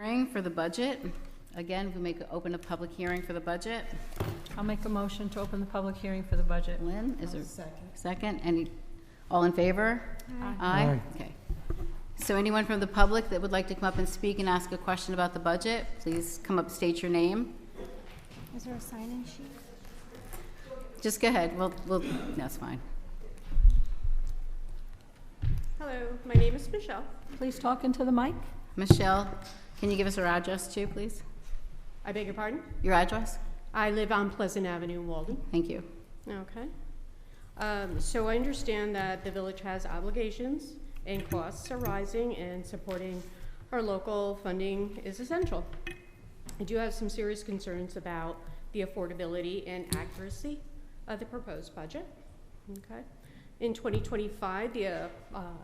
Hearing for the budget. Again, we open a public hearing for the budget. I'll make a motion to open the public hearing for the budget. Lynn, is there Second. second? All in favor? Aye. Okay. So anyone from the public that would like to come up and speak and ask a question about the budget, please come up, state your name. Is there a sign-in sheet? Just go ahead. That's fine. Hello, my name is Michelle. Please talk into the mic. Michelle, can you give us your address too, please? I beg your pardon? Your address? I live on Pleasant Avenue in Walden. Thank you. Okay. So I understand that the village has obligations and costs arising, and supporting our local funding is essential. I do have some serious concerns about the affordability and accuracy of the proposed budget. Okay. In 2025, the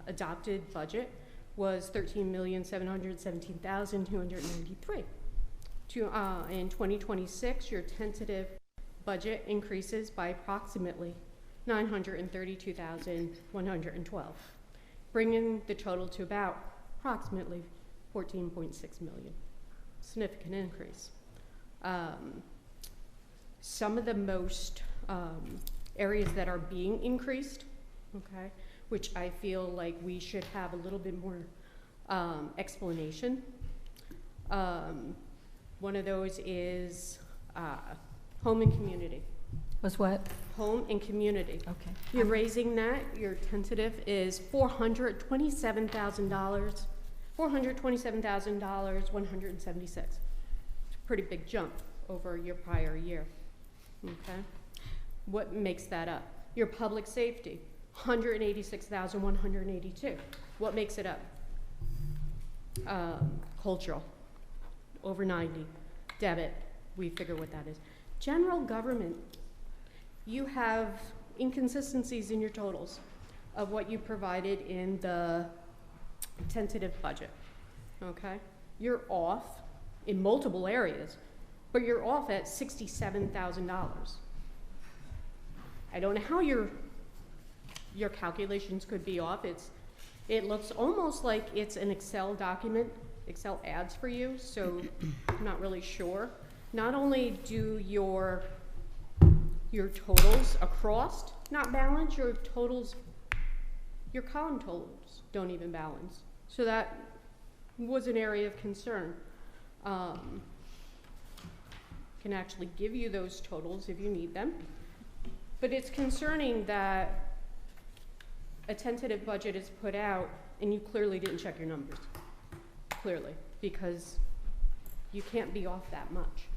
adopted budget was $13,717,293. In 2026, your tentative budget increases by approximately $932,112, bringing the total to about approximately $14.6 million. Significant increase. Some of the most areas that are being increased, okay, which I feel like we should have a little bit more explanation. One of those is home and community. Was what? Home and community. Okay. You're raising that. Your tentative is $427,000. $427,176. It's a pretty big jump over your prior year. Okay. What makes that up? Your public safety, $186,182. What makes it up? Cultural, over 90. Debit, we figure what that is. General government, you have inconsistencies in your totals of what you provided in the tentative budget, okay? You're off in multiple areas, but you're off at $67,000. I don't know how your calculations could be off. It looks almost like it's an Excel document. Excel adds for you, so I'm not really sure. Not only do your totals across not balance, your column totals don't even balance. So that was an area of concern. Can actually give you those totals if you need them. But it's concerning that a tentative budget is put out and you clearly didn't check your numbers. Clearly, because you can't be off that much,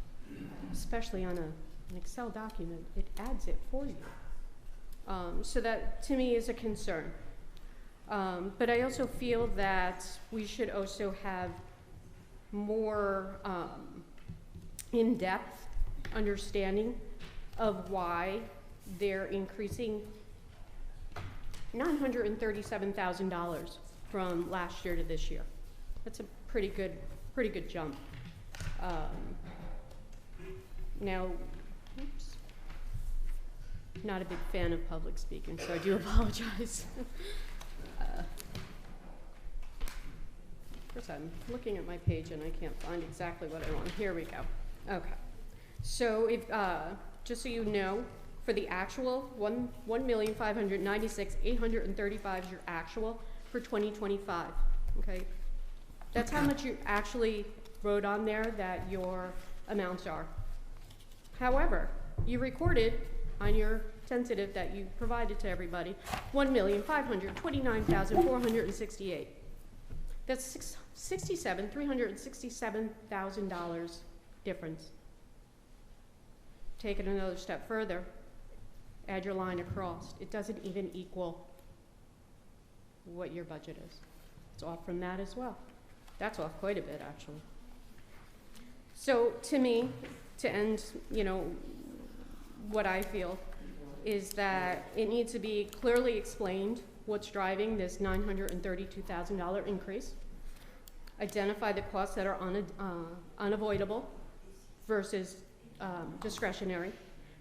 especially on an Excel document. It adds it for you. So that to me is a concern. But I also feel that we should also have more in-depth understanding of why they're increasing $937,000 from last year to this year. That's a pretty good jump. Now, oops, not a big fan of public speaking, so I do apologize. Of course, I'm looking at my page and I can't find exactly what I want. Here we go. Okay. So if, just so you know, for the actual, $1,596,835 is your actual for 2025. Okay. That's how much you actually wrote on there that your amounts are. However, you recorded on your tentative that you provided to everybody, $1,529,468. That's $367,000 difference. Take it another step further, add your line across. It doesn't even equal what your budget is. It's off from that as well. That's off quite a bit, actually. So to me, to end, what I feel is that it needs to be clearly explained what's driving this $932,000 increase. Identify the costs that are unavoidable versus discretionary.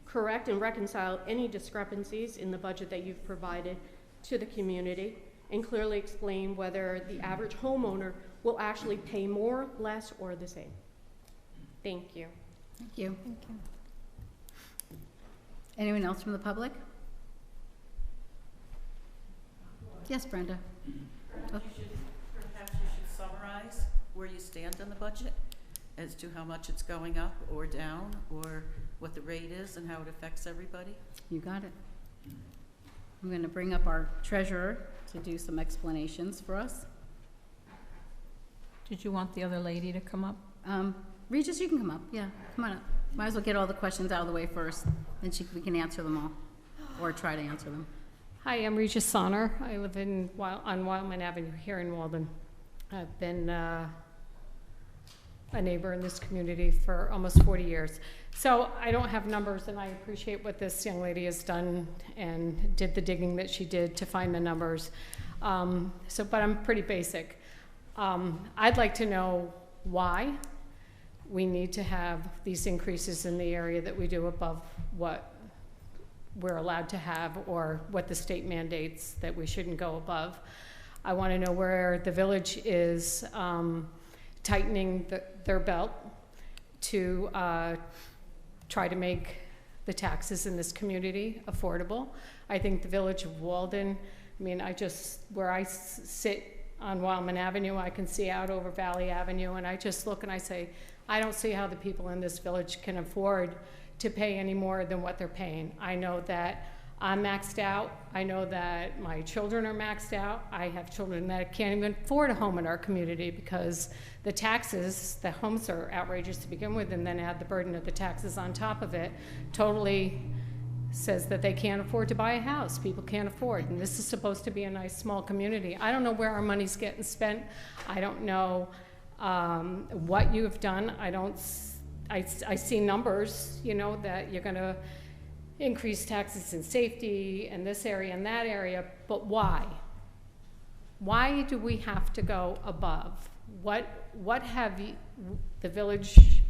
Correct and reconcile any discrepancies in the budget that you've provided to the community, and clearly explain whether the average homeowner will actually pay more, less, or the same. Thank you. Thank you. Thank you. Anyone else from the public? Yes, Brenda. Perhaps you should summarize where you stand on the budget as to how much it's going up or down, or what the rate is and how it affects everybody. You got it. I'm going to bring up our treasurer to do some explanations for us. Did you want the other lady to come up? Regis, you can come up. Yeah, come on up. Might as well get all the questions out of the way first, then we can answer them all, or try to answer them. Hi, I'm Regis Sonner. I live on Wildman Avenue here in Walden. I've been a neighbor in this community for almost 40 years. So I don't have numbers, and I appreciate what this young lady has done and did the digging that she did to find the numbers. But I'm pretty basic. I'd like to know why we need to have these increases in the area that we do above what we're allowed to have, or what the state mandates that we shouldn't go above. I want to know where the village is tightening their belt to try to make the taxes in this community affordable. I think the village of Walden, I mean, where I sit on Wildman Avenue, I can see out over Valley Avenue, and I just look and I say, I don't see how the people in this village can afford to pay any more than what they're paying. I know that I'm maxed out. I know that my children are maxed out. I have children that can't even afford a home in our community because the taxes, the homes are outrageous to begin with, and then add the burden of the taxes on top of it, totally says that they can't afford to buy a house. People can't afford, and this is supposed to be a nice small community. I don't know where our money's getting spent. I don't know what you have done. I see numbers, you know, that you're gonna increase taxes in safety and this area and that area, but why? Why do we have to go above? What have the village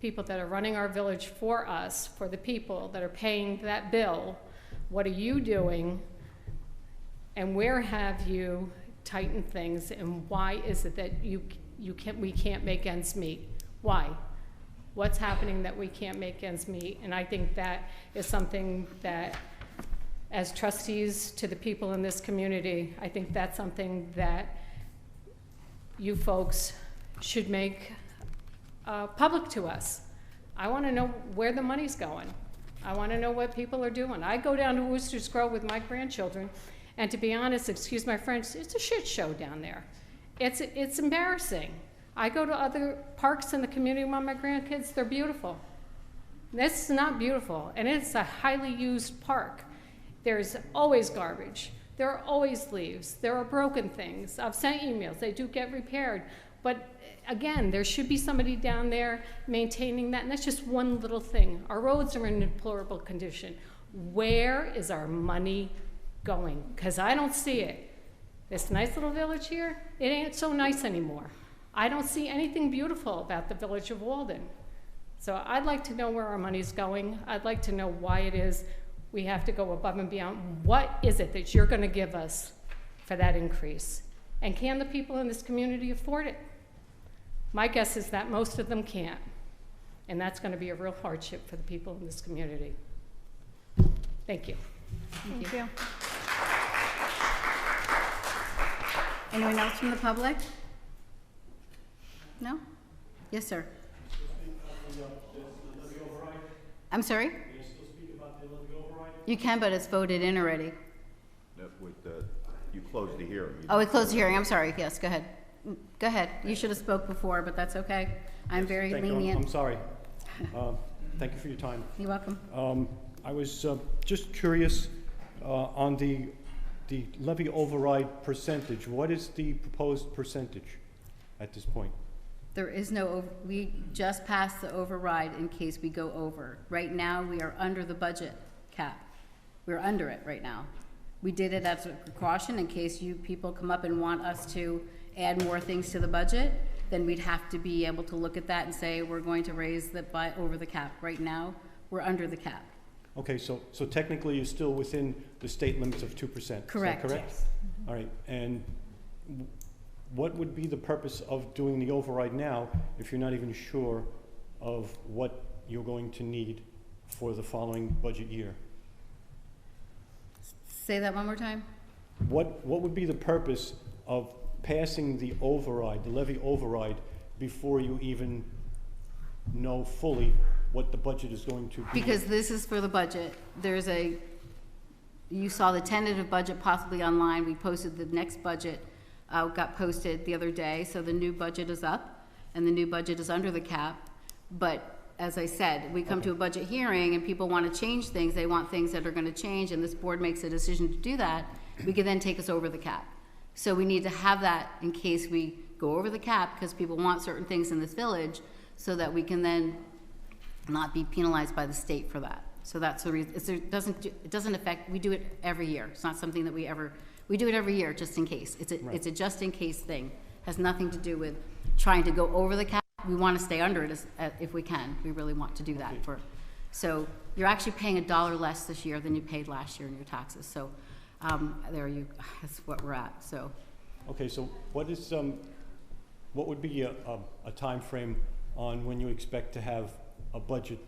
people that are running our village for us, for the people that are paying that bill, what are you doing, and where have you tightened things, and why is it that we can't make ends meet? Why? What's happening that we can't make ends meet? And I think that is something that, as trustees to the people in this community, I think that's something that you folks should make public to us. I want to know where the money's going. I want to know what people are doing. I go down to Wooster's Grove with my grandchildren, and to be honest, excuse my French, it's a shit show down there. It's embarrassing. I go to other parks in the community with my grandkids, they're beautiful. This is not beautiful, and it's a highly used park. There's always garbage. There are always leaves. There are broken things. I've sent emails, they do get repaired. But again, there should be somebody down there maintaining that, and that's just one little thing. Our roads are in deplorable condition. Where is our money going? Because I don't see it. This nice little village here, it ain't so nice anymore. I don't see anything beautiful about the village of Walden. So I'd like to know where our money's going. I'd like to know why it is we have to go above and beyond. What is it that you're gonna give us for that increase? And can the people in this community afford it? My guess is that most of them can't. And that's gonna be a real hardship for the people in this community. Thank you. Thank you. Anyone else from the public? No? Yes, sir. I'm sorry? Can you still speak about the levy override? You can, but it's voted in already. You closed the hearing. Oh, we closed the hearing. I'm sorry. Yes, go ahead. Go ahead. You should have spoke before, but that's okay. I'm very Thank you. lenient. I'm sorry. Thank you for your time. You're welcome. I was just curious on the levy override percentage. What is the proposed percentage at this point? There is no, we just passed the override in case we go over. Right now, we are under the budget cap. We're under it right now. We did it as a precaution in case you people come up and want us to add more things to the budget, then we'd have to be able to look at that and say, we're going to raise the over the cap. Right now, we're under the cap. Okay, so technically you're still within the state limits of 2%. Correct. Is that correct? Yes. All right, and what would be the purpose of doing the override now if you're not even sure of what you're going to need for the following budget year? Say that one more time? What would be the purpose of passing the override, the levy override, before you even know fully what the budget is going to be? Because this is for the budget. You saw the tentative budget possibly online. We posted the next budget, got posted the other day, so the new budget is up, and the new budget is under the cap. But as I said, we come to a budget hearing and people want to change things, they want things that are going to change, and this board makes a decision to do that, we can then take us over the cap. So we need to have that in case we go over the cap, because people want certain things in this village, so that we can then not be penalized by the state for that. So that's the reason. It doesn't affect, we do it every year. It's not something that we do it every year just in case. It's a just in case thing. Has nothing to do with trying to go over the cap. We want to stay under it if we can. We really want to do that so you're actually paying $1 less this year than you paid last year in your taxes. So that's what we're at, so. Okay, so what would be a time frame on when you expect to have a budget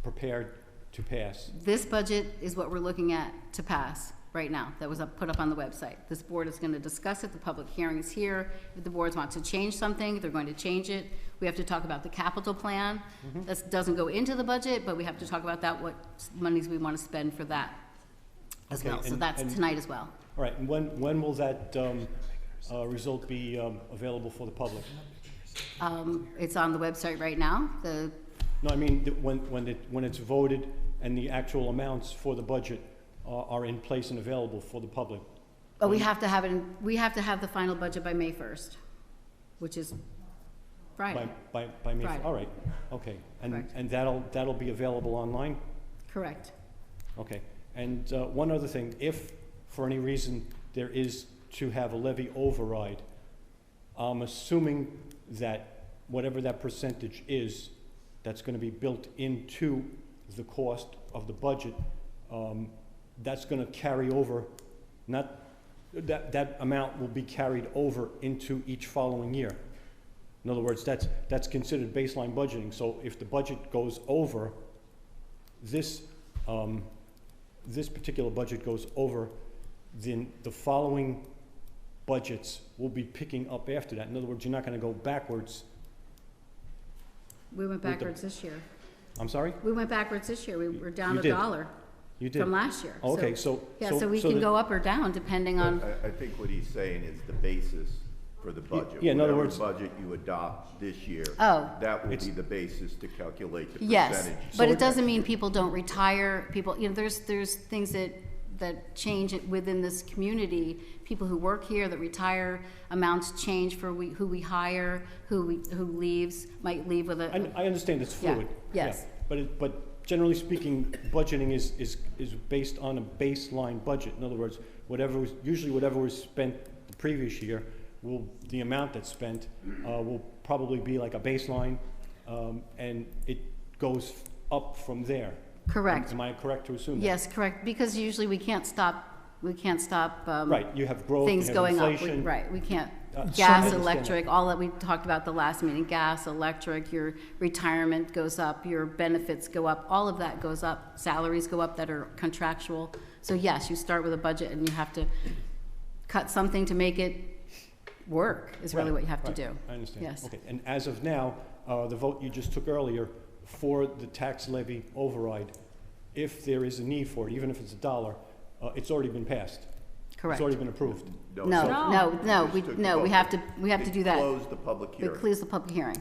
prepared to pass? This budget is what we're looking at to pass right now, that was put up on the website. This board is gonna discuss it, the public hearing is here. If the boards want to change something, they're going to change it. We have to talk about the capital plan. That doesn't go into the budget, but we have to talk about that, what monies we wanna spend for that as Okay, well. So that's tonight as well. All right, and when will that result be available for the public? It's on the website right now. No, I mean, when it's voted and the actual amounts for the budget are in place and available for the public. But we have to have we have to have the final budget by May 1st, which is Friday. By May, Friday. all right, okay. Correct. And that'll be available online? Correct. Okay, and one other thing, if for any reason there is to have a levy override, I'm assuming that whatever that percentage is, that's gonna be built into the cost of the budget, that's gonna carry over, not, that amount will be carried over into each following year. In other words, that's considered baseline budgeting. So if the budget goes over, this particular budget goes over, then the following budgets will be picking up after that. In other words, you're not gonna go backwards. We went backwards this year. I'm sorry? We went backwards this year. We were down You did. $1 You did? from last year. Oh, okay, so. Yeah, so we can go up or down depending on, I think what he's saying is the basis for the budget. Yeah, in other words- Whatever budget you adopt this year. Oh. That will It's- be the basis to calculate the percentage. yes, So but it- it doesn't mean people don't retire. People, there's things that change within this community. People who work here that retire, amounts change for who we hire, who leaves, might leave with a. I understand it's Yeah, fluid. yes. Yeah, but generally speaking, budgeting is based on a baseline budget. In other words, usually whatever was spent the previous year, the amount that's spent will probably be like a baseline, and it goes up from there. Correct. Am I correct to assume that? Yes, correct, because usually we can't stop. Right, you have growth, you Things have going up. inflation. Right, we can't. I Gas, understand electric, all that we talked about the last meeting, gas, electric, your retirement goes up, your benefits go up, all of that goes up, salaries go up that are contractual. So yes, you start with a budget and you have to cut something to make it work, is really Right, what you have to right. do. I understand. Yes. Okay, and as of now, the vote you just took earlier for the tax levy override, if there is a need for it, even if it's $1, it's already been passed. Correct. It's already been approved. No, so- we Just took the we vote. have to do that. Close the public We hearing. close the public hearing. So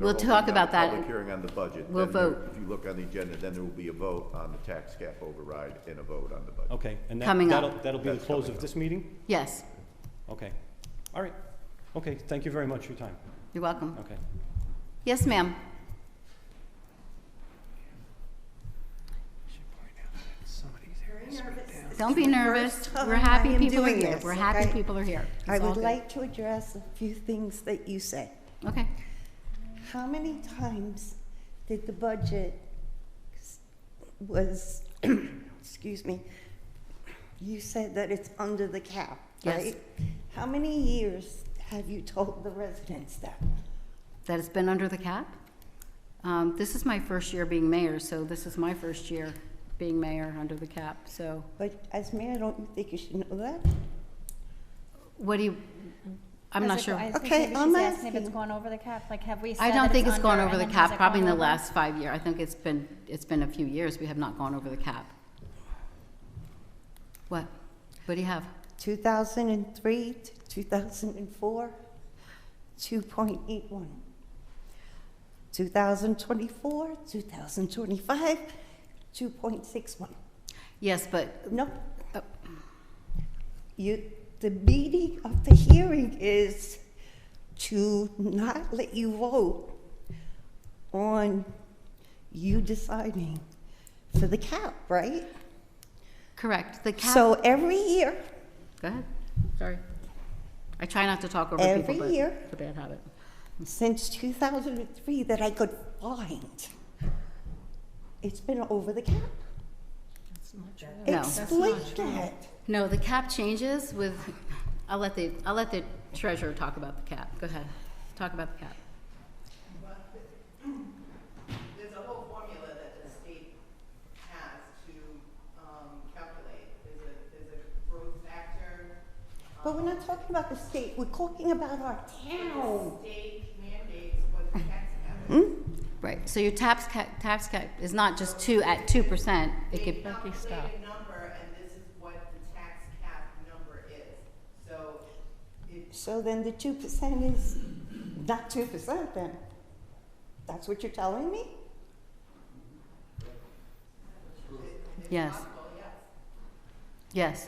We'll open talk the about that. Public hearing on the budget. We'll Then there- vote. If you look on the agenda, then there will be a vote on the tax cap override and a vote on the budget. Okay, and Coming up. that'll be the That's close coming of up. this meeting? Yes, Okay, all right. Okay, thank you very much for your time. you're welcome. Okay. Yes, ma'am. Don't be nervous. First time We're happy I am people are doing here. this, We're happy okay? people are here. I It's all would good. like to address a few things that you said. Okay. How many times did the budget was, excuse me, you said that it's under the cap, Yes. right? How many years have you told the residents that? That it's been under the cap? This is my first year being mayor, so this is my first year being mayor under the cap, so But as mayor, don't you think you should know that? what do you, I'm not sure. I think Okay, maybe I'm she's asking if it's asking. gone over the cap, like have we said I don't that think it's gone under, over the and then has cap, it probably in gone the over? last 5 years. I think it's been a few years we have not gone over the cap. What? What do you have? 2003 to 2004, 2.81. 2024, 2025, 2.61. Yes, but, No, uh, the meaning of the hearing is to not let you vote on you deciding for the cap, right? correct, the cap. So every year, Go ahead, sorry. I try not to talk over Every people, but year. it's a bad habit. since 2003 that I could find, it's been over the cap. That's not true. No. Explain That's not true. that. No, the cap changes with, I'll let the treasurer talk about the cap. Go ahead, talk about the cap. There's a whole formula that the state has to calculate. There's a growth factor. But we're not talking about the state, we're talking about our town. The state mandates what the tax cap is. Hmm? Right, so your tax cap is not just at 2%, it They could, calculate stop. a number, and this is what the tax cap number is. So it, So then the 2% is not 2% then? That's what you're telling me? yes. Yes.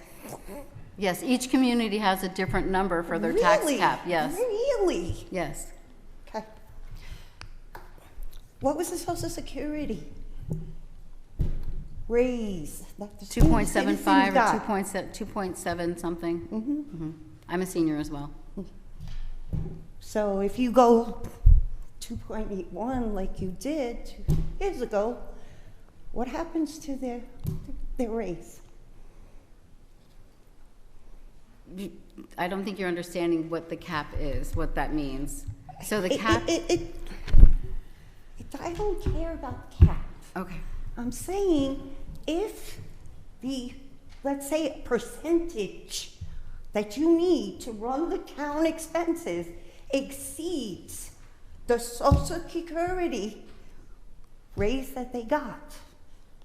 Yes, each community has a different number for their tax Really? cap, yes, Really? yes. Okay. What was the Social Security raise? that the senior 2.75 citizens or got? 2.7 something. Mhm. Mhm. I'm a senior as well. So if you go 2.81 like you did 2 years ago, what happens to their raise? I don't think you're understanding what the cap is, what that means. So the It- cap, I don't care about the cap. okay, I'm saying if the, let's say, percentage that you need to run the town expenses exceeds the Social Security raise that they got,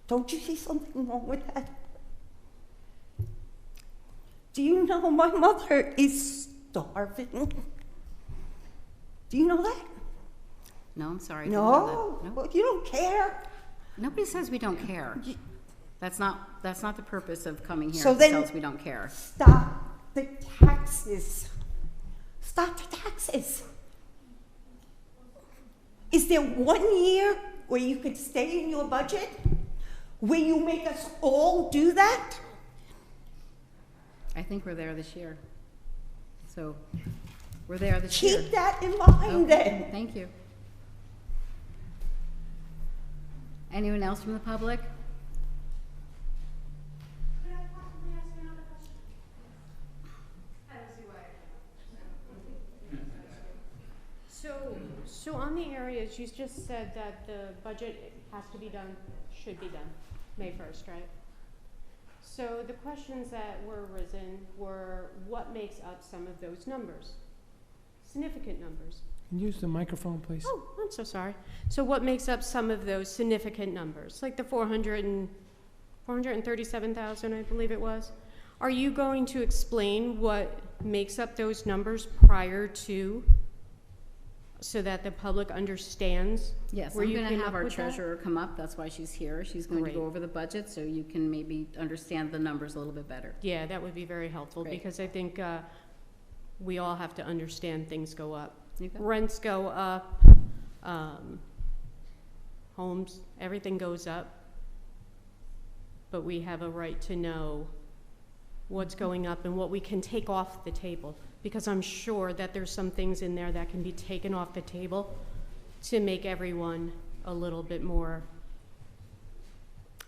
don't you see something wrong with that? Do you know my mother is starving? Do you know that? no, I'm sorry. I didn't know No, that. well, you don't care. Nobody says we don't care. That's not the purpose of coming here So to then- tell us we don't care. Stop the taxes. Stop the taxes. Is there 1 year where you could stay in your budget? Where you make us all do that? I think we're there this year. So, we're there this year. Keep that in mind Okay, then. thank you. Anyone else from the public? So on the areas, you just said that the budget has to be done, should be done, May 1st, right? So the questions that were risen were, what makes up some of those numbers? Significant numbers. Can you use the microphone, please? Oh, I'm so sorry. So what makes up some of those significant numbers, like the 437,000, I believe it was? Are you going to explain what makes up those numbers prior to, so that the public understands Yes, where I'm you gonna came have up our with that? treasurer come up, that's why she's here. She's going to go Great. over the budget, so you can maybe understand the numbers a little bit better. Yeah, that would be very helpful, Great. because I think we all have to understand things go up. You go. Rents go up, homes, everything goes up. But we have a right to know what's going up and what we can take off the table. Because I'm sure that there's some things in there that can be taken off the table to make everyone a little bit more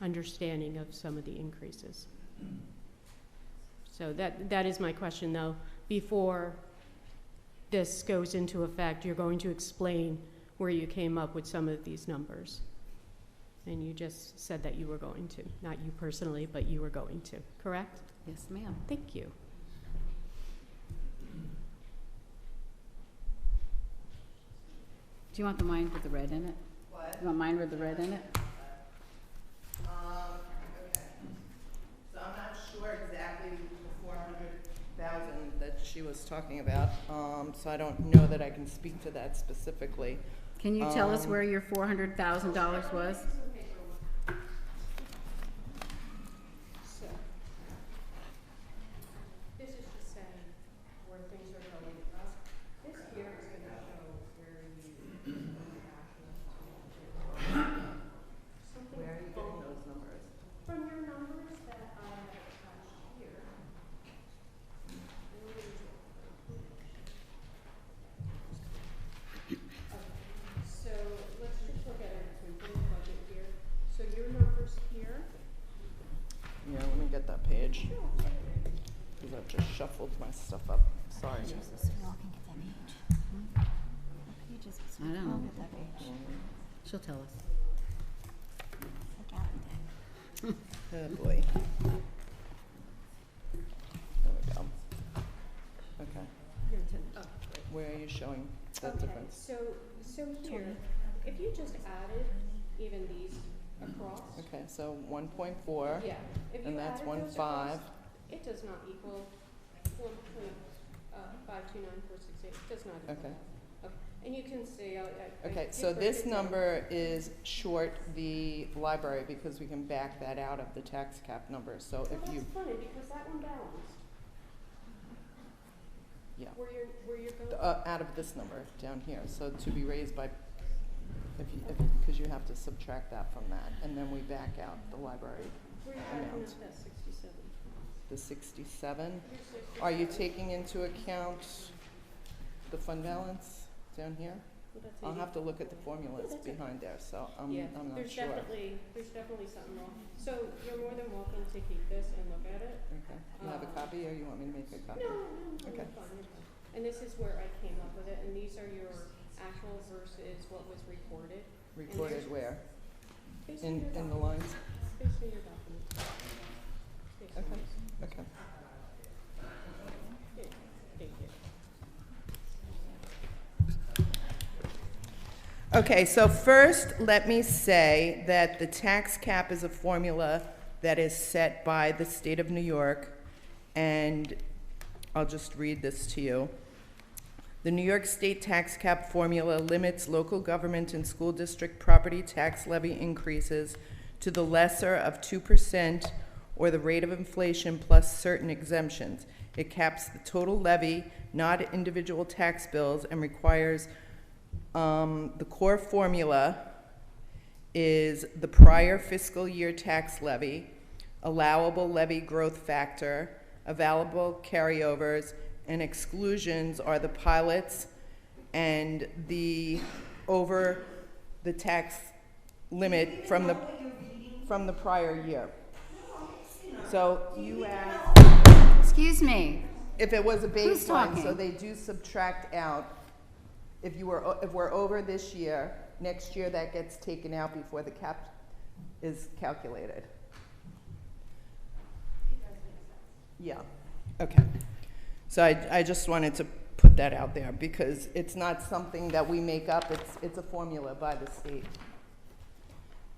understanding of some of the increases. So that is my question, though, before this goes into effect, you're going to explain where you came up with some of these numbers. And you just said that you were going to, not you personally, but you were going to, correct? Yes, ma'am. Thank you. Do you want the mine with the red in it? What? You want mine with the red in it? Okay. So I'm not sure exactly the 400,000 that she was talking about, so I don't know that I can speak to that specifically. Can you tell us where your $400,000 was? So, this is just saying where things are going up. This here is gonna show where you something Where are you getting those numbers? from your numbers that I have attached here. Okay, so let's just look at it from this budget here. So your numbers here. Yeah, let me get that page. Because I've just shuffled my stuff up. Sorry. I don't know. She'll tell us. Oh, boy. There we go. Okay. Where are you showing the difference? So here, if you just added even these across. Okay, so 1.4. Yeah. If you And that's added those 1.5. across, it does not equal 1.529468. It does not equal Okay. that. Okay. And you can see, Okay, so this number is short the library because we can back that out of the tax cap number. So Well, if you, that's funny because that one balanced. yeah, Where you're going. out of this number down here. So to be raised by, because you have to subtract that from that, and then we back out the library Where you're backing amount. up that 67. The 67. Here's 67. Are you taking into account the fund balance down here? Well, that's I'll 80. have to look at the formulas That's okay. behind there, so I'm Yeah, not there's sure. there's definitely something wrong. So you're more than welcome to keep this and look at it. Okay, you have a copy, or you want me to make a copy? No, Okay. you're fine, you're fine. And this is where I came up with it, and these are your actual versus what was recorded. Recorded where? Based on your In the document. lines? Based on your document. Based on Okay. this. Okay. Here, thank you. Okay, so first, let me say that the tax cap is a formula that is set by the state of New York, and I'll just read this to you. The New York State tax cap formula limits local government and school district property tax levy increases to the lesser of 2% or the rate of inflation plus certain exemptions. It caps the total levy, not individual tax bills, and requires the core formula is the prior fiscal year tax levy, allowable levy growth factor, available carryovers, and exclusions are the pilots and the over the tax limit from the prior year. So you asked Excuse me. if it was a Who's baseline, so talking? they do subtract out. If we're over this year, next year that gets taken out before the cap is calculated. Yeah, okay. So I just wanted to put that out there because it's not something that we make up, it's a formula by the state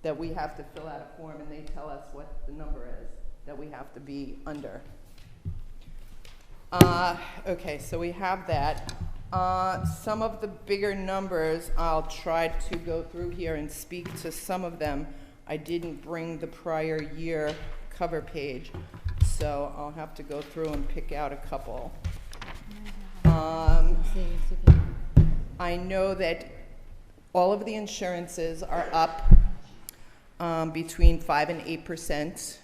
that we have to fill out a form and they tell us what the number is that we have to be under. Okay, so we have that. Some of the bigger numbers, I'll try to go through here and speak to some of them. I didn't bring the prior year cover page, so I'll have to go through and pick out a couple. I know that all of the insurances are up between 5 and 8%.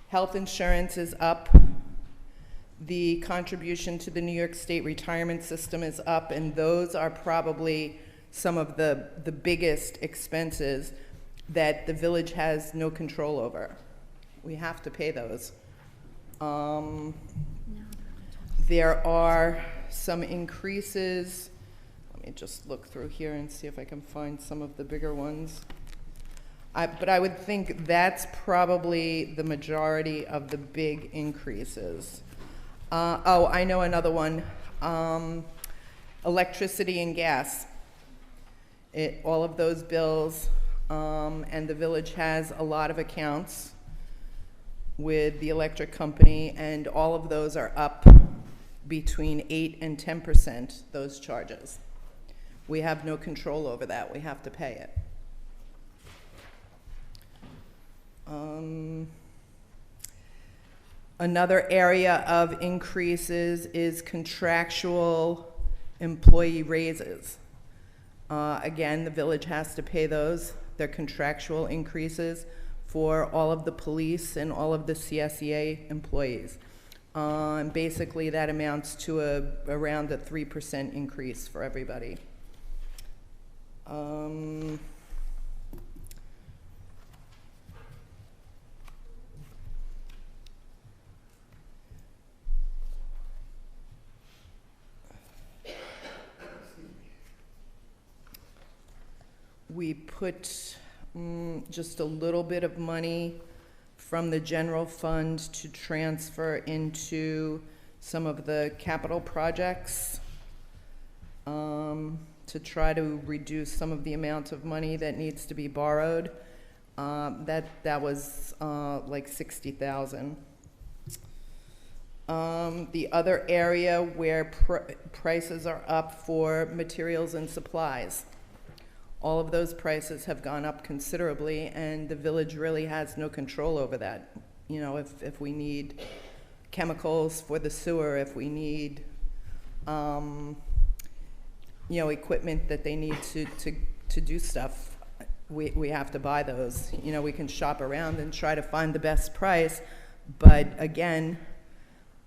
Health insurance is up. The contribution to the New York State retirement system is up, and those are probably some of the biggest expenses that the village has no control over. We have to pay those. There are some increases. Let me just look through here and see if I can find some of the bigger ones. But I would think that's probably the majority of the big increases. Oh, I know another one. Electricity and gas. All of those bills, and the village has a lot of accounts with the electric company, and all of those are up between 8 and 10%, those charges. We have no control over that. We have to pay it. Another area of increases is contractual employee raises. Again, the village has to pay those. They're contractual increases for all of the police and all of the CSEA employees. Basically, that amounts to around a 3% increase for everybody. We put just a little bit of money from the general fund to transfer into some of the capital projects to try to reduce some of the amount of money that needs to be borrowed. That was like $60,000. The other area where prices are up for materials and supplies. All of those prices have gone up considerably, and the village really has no control over that. You know, if we need chemicals for the sewer, if we need, you know, equipment that they need to do stuff, we have to buy those. You know, we can shop around and try to find the best price, but again,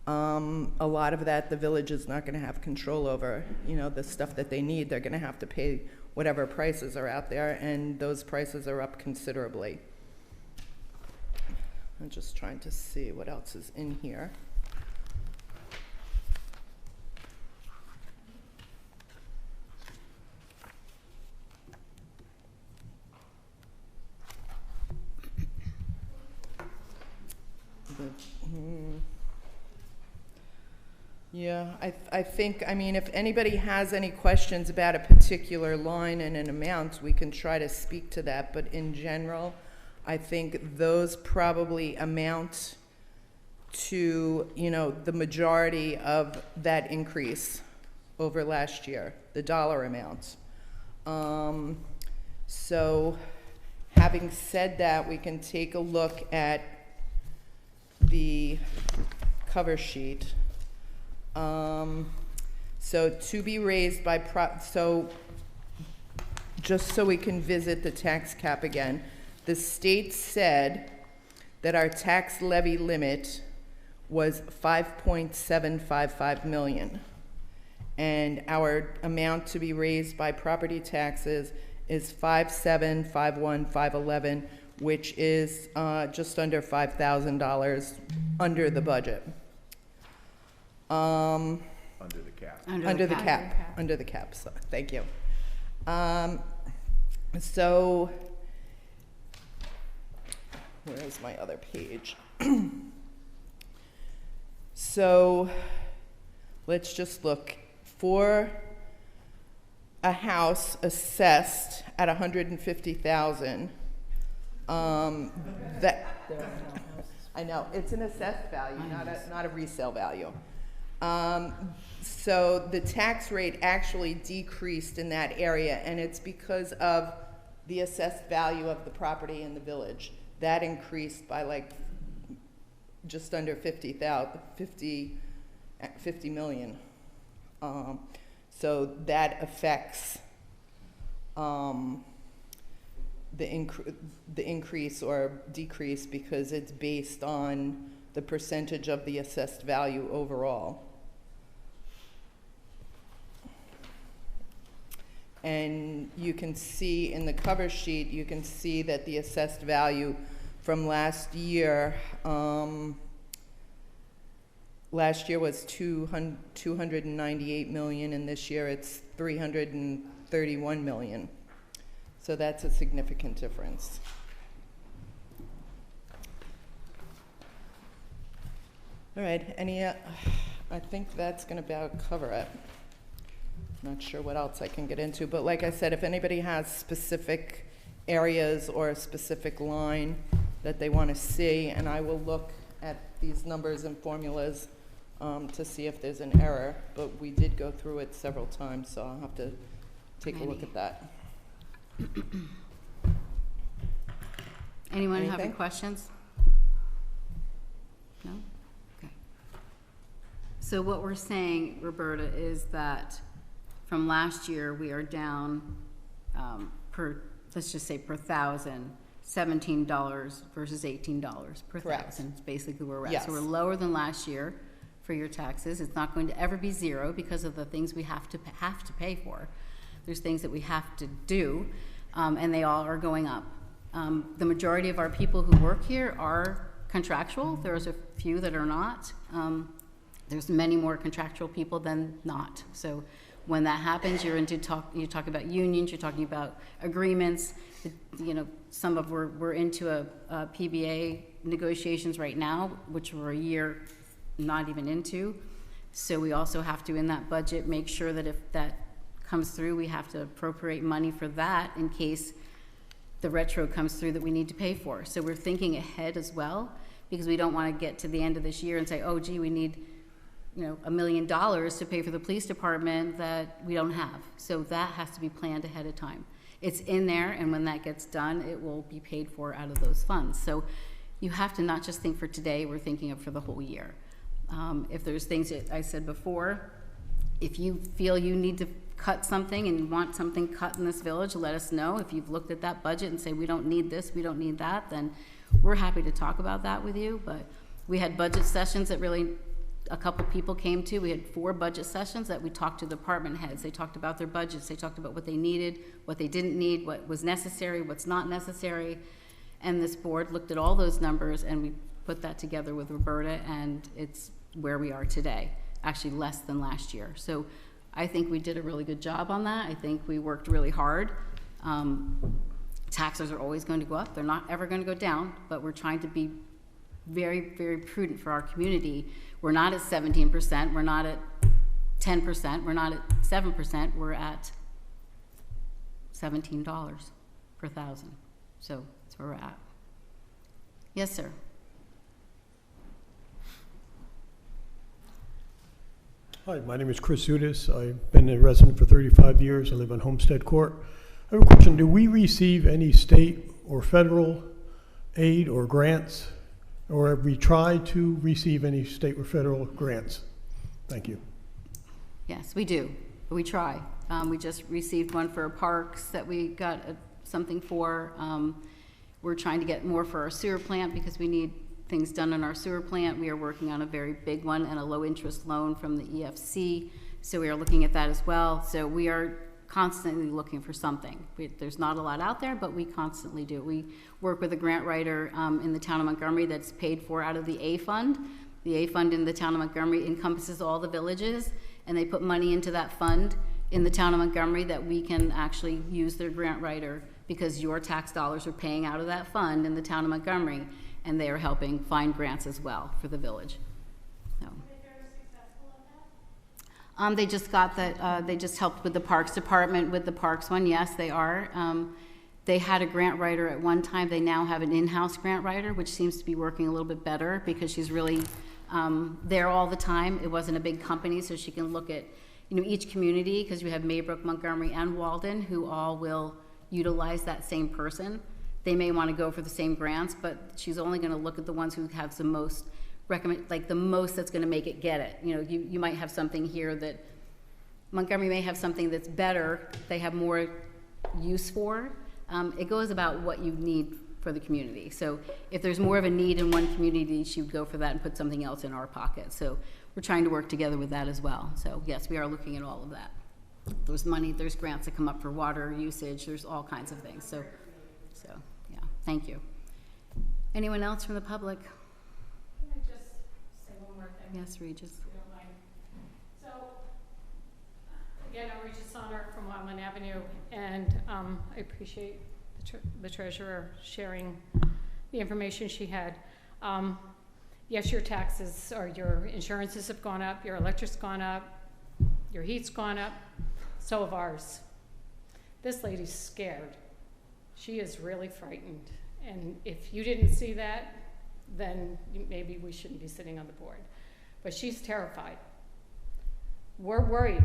a lot of that the village is not going to have control over. You know, the stuff that they need, they're going to have to pay whatever prices are out there, and those prices are up considerably. I'm just trying to see what else is in here. Yeah, I think, I mean, if anybody has any questions about a particular line and an amount, we can try to speak to that. But in general, I think those probably amount to, you know, the majority of that increase over last year, the dollar amount. So having said that, we can take a look at the cover sheet. So to be raised by, so just so we can visit the tax cap again, the state said that our tax levy limit was 5.755 million. And our amount to be raised by property taxes is 5,751,511, which is just under $5,000 under the budget. Under the cap. Under the cap, so, thank you. So, where's my other page? So, let's just look. For a house assessed at $150,000, that, I know, it's an assessed value, not a resale value. So the tax rate actually decreased in that area, and it's because of the assessed value of the property in the village. That increased by like just under 50 million. So that affects the increase or decrease because it's based on the percentage of the assessed value overall. And you can see in the cover sheet, you can see that the assessed value from last year last year was 298 million, and this year it's 331 million. So that's a significant difference. All right, I think that's gonna about cover it. Not sure what else I can get into, but like I said, if anybody has specific areas or a specific line that they want to see, and I will look at these numbers and formulas to see if there's an error, but we did go through it several times, so I'll have to take a look at that. Anyone have any Anything? questions? No? Okay. So what we're saying, Roberta, is that from last year, we are down let's just say per thousand, $17 versus $18 per Correct. thousand. It's basically where we're at. Yes. So we're lower than last year for your taxes. It's not going to ever be zero because of the things we have to pay for. There's things that we have to do, and they all are going up. The majority of our people who work here are contractual. There's a few that are not. There's many more contractual people than not. So when that happens, you talk about unions, you're talking about agreements. Some of we're into a PBA negotiations right now, which we're a year not even into. So we also have to, in that budget, make sure that if that comes through, we have to appropriate money for that in case the retro comes through that we need to pay for. So we're thinking ahead as well, because we don't want to get to the end of this year and say, oh, gee, we need $1 million to pay for the police department that we don't have. So that has to be planned ahead of time. It's in there, and when that gets done, it will be paid for out of those funds. So you have to not just think for today, we're thinking of for the whole year. If there's things that I said before, if you feel you need to cut something and you want something cut in this village, let us know. If you've looked at that budget and say, we don't need this, we don't need that, then we're happy to talk about that with you. But we had budget sessions that really a couple people came to. We had 4 budget sessions that we talked to the department heads. They talked about their budgets. They talked about what they needed, what they didn't need, what was necessary, what's not necessary. And this board looked at all those numbers, and we put that together with Roberta, and it's where we are today, actually less than last year. So I think we did a really good job on that. I think we worked really hard. Taxes are always going to go up. They're not ever going to go down, but we're trying to be very, very prudent for our community. We're not at 17%, we're not at 10%, we're not at 7%, we're at $17 per thousand. So that's where we're at. Yes, sir. Hi, my name is Chris Udis. I've been a resident for 35 years. I live on Homestead Court. I have a question. Do we receive any state or federal aid or grants? Or have we tried to receive any state or federal grants? Thank you. Yes, we do. We try. We just received one for parks that we got something for. We're trying to get more for our sewer plant because we need things done in our sewer plant. We are working on a very big one and a low interest loan from the EFC. So we are looking at that as well. So we are constantly looking for something. There's not a lot out there, but we constantly do. We work with a grant writer in the town of Montgomery that's paid for out of the A fund. The A fund in the town of Montgomery encompasses all the villages, and they put money into that fund in the town of Montgomery that we can actually use their grant writer because your tax dollars are paying out of that fund in the town of Montgomery, and they are helping find grants as well for the village. So. They just got that, they just helped with the Parks Department with the Parks one. Yes, they are. They had a grant writer at one time. They now have an in-house grant writer, which seems to be working a little bit better because she's really there all the time. It wasn't a big company, so she can look at each community, because you have Maybrook, Montgomery, and Walden, who all will utilize that same person. They may want to go for the same grants, but she's only going to look at the ones who have the most the most that's going to make it get it. You might have something here that Montgomery may have something that's better, they have more use for. It goes about what you need for the community. So if there's more of a need in one community, she would go for that and put something else in our pocket. So we're trying to work together with that as well. So yes, we are looking at all of that. There's money, there's grants that come up for water usage, there's all kinds of things. So yeah, thank you. Anyone else from the public? Can I just say one more thing? Yes, Regis. So, again, I'm Regis Sonner from Walden Avenue, and I appreciate the treasurer sharing the information she had. Yes, your taxes or your insurances have gone up, your electric's gone up, your heat's gone up, so have ours. This lady's scared. She is really frightened. And if you didn't see that, then maybe we shouldn't be sitting on the board. But she's terrified. We're worried.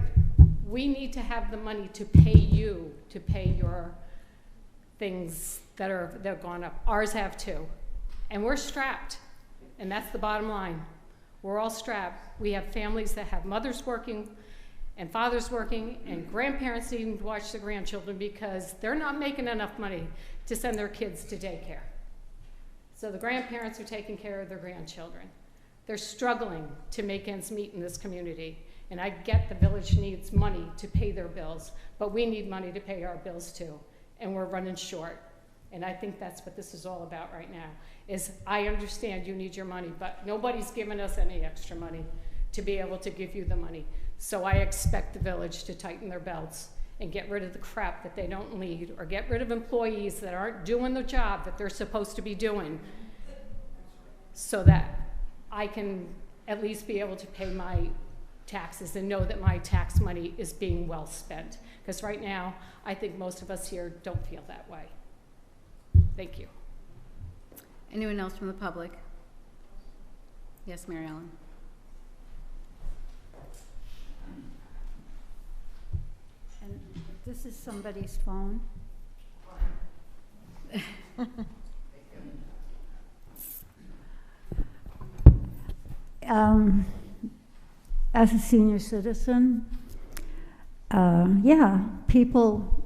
We need to have the money to pay you, to pay your things that are gone up. Ours have too. And we're strapped. And that's the bottom line. We're all strapped. We have families that have mothers working and fathers working and grandparents needing to watch the grandchildren because they're not making enough money to send their kids to daycare. So the grandparents are taking care of their grandchildren. They're struggling to make ends meet in this community. And I get the village needs money to pay their bills, but we need money to pay our bills too. And we're running short. And I think that's what this is all about right now, is I understand you need your money, but nobody's given us any extra money to be able to give you the money. So I expect the village to tighten their belts and get rid of the crap that they don't need, or get rid of employees that aren't doing the job that they're supposed to be doing, so that I can at least be able to pay my taxes and know that my tax money is being well spent. Because right now, I think most of us here don't feel that way. Thank you. Anyone else from the public? Yes, Mary Ellen. And this is somebody's phone. As a senior citizen, yeah, people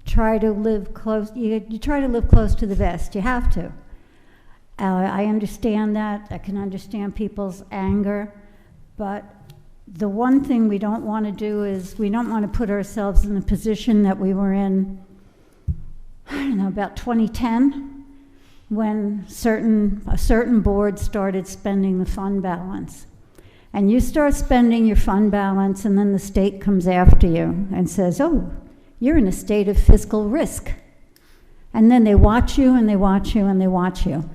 try to live close. You try to live close to the vest. You have to. I understand that. I can understand people's anger, but the one thing we don't want to do is we don't want to put ourselves in the position that we were in, I don't know, about 2010, when a certain board started spending the fund balance. And you start spending your fund balance, and then the state comes after you and says, oh, you're in a state of fiscal risk. And then they watch you, and they watch you, and they watch you.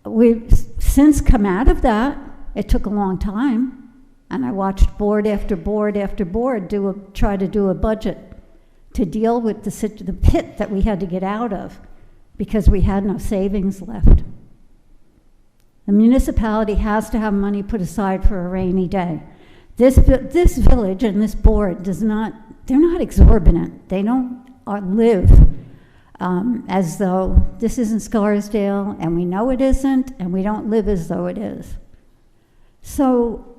We've since come out of that. It took a long time. And I watched board after board after board try to do a budget to deal with the pit that we had to get out of because we had no savings left. The municipality has to have money put aside for a rainy day. This village and this board they're not exorbitant. They don't live as though this isn't Scarsdale, and we know it isn't, and we don't live as though it is. So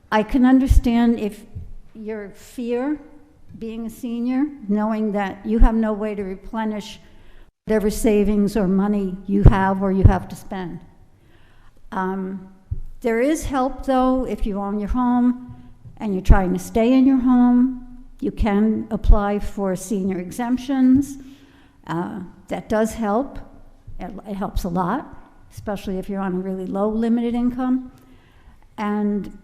I can understand if your fear, being a senior, knowing that you have no way to replenish whatever savings or money you have or you have to spend. There is help, though, if you own your home and you're trying to stay in your home. You can apply for senior exemptions. That does help. It helps a lot, especially if you're on a really low limited income. And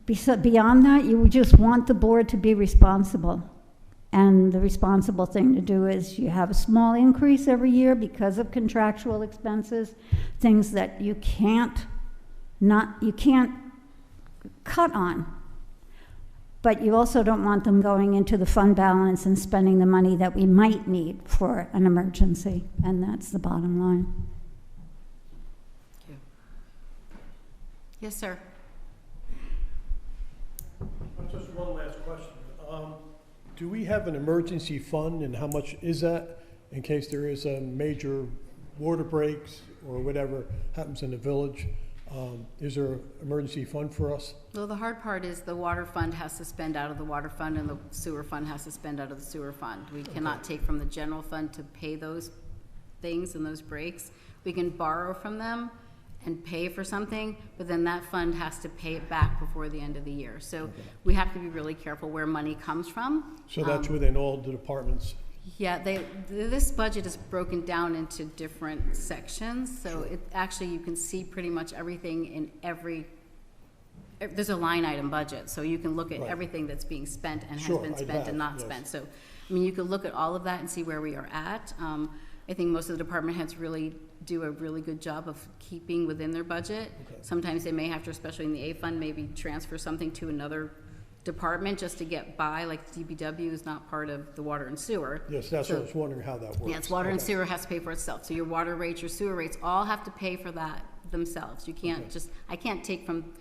beyond that, you would just want the board to be responsible. And the responsible thing to do is you have a small increase every year because of contractual expenses, things that you can't cut on. But you also don't want them going into the fund balance and spending the money that we might need for an emergency. And that's the bottom line. Thank you. Yes, sir. Just one last question. Do we have an emergency fund, and how much is that in case there is a major water breaks or whatever happens in the village? Is there an emergency fund for us? Well, the hard part is the water fund has to spend out of the water fund, and the sewer fund has to spend out of the sewer fund. We cannot take from the general fund to pay those things and those breaks. We can borrow from them and pay for something, but then that fund has to pay it back before the end of the year. So we have to be really careful where money comes from. So that's within all the departments? Yeah, this budget is broken down into different sections, so it actually, you can see pretty much everything in every there's a line item budget, so you can look at Right. everything that's being spent and has Sure, been I spent have, and not yes. spent. So, I mean, you could look at all of that and see where we are at. I think most of the department heads really do a really good job of keeping within their budget. Okay. Sometimes they may have to, especially in the A fund, maybe transfer something to another department just to get by, like DPW is not part of the water and sewer. Yes, that's what I So- was wondering how that works. Yeah, it's water and Okay. sewer has to pay for itself, so your water rates, your sewer rates, all have to pay for that themselves. You can't Okay. just, I can't take from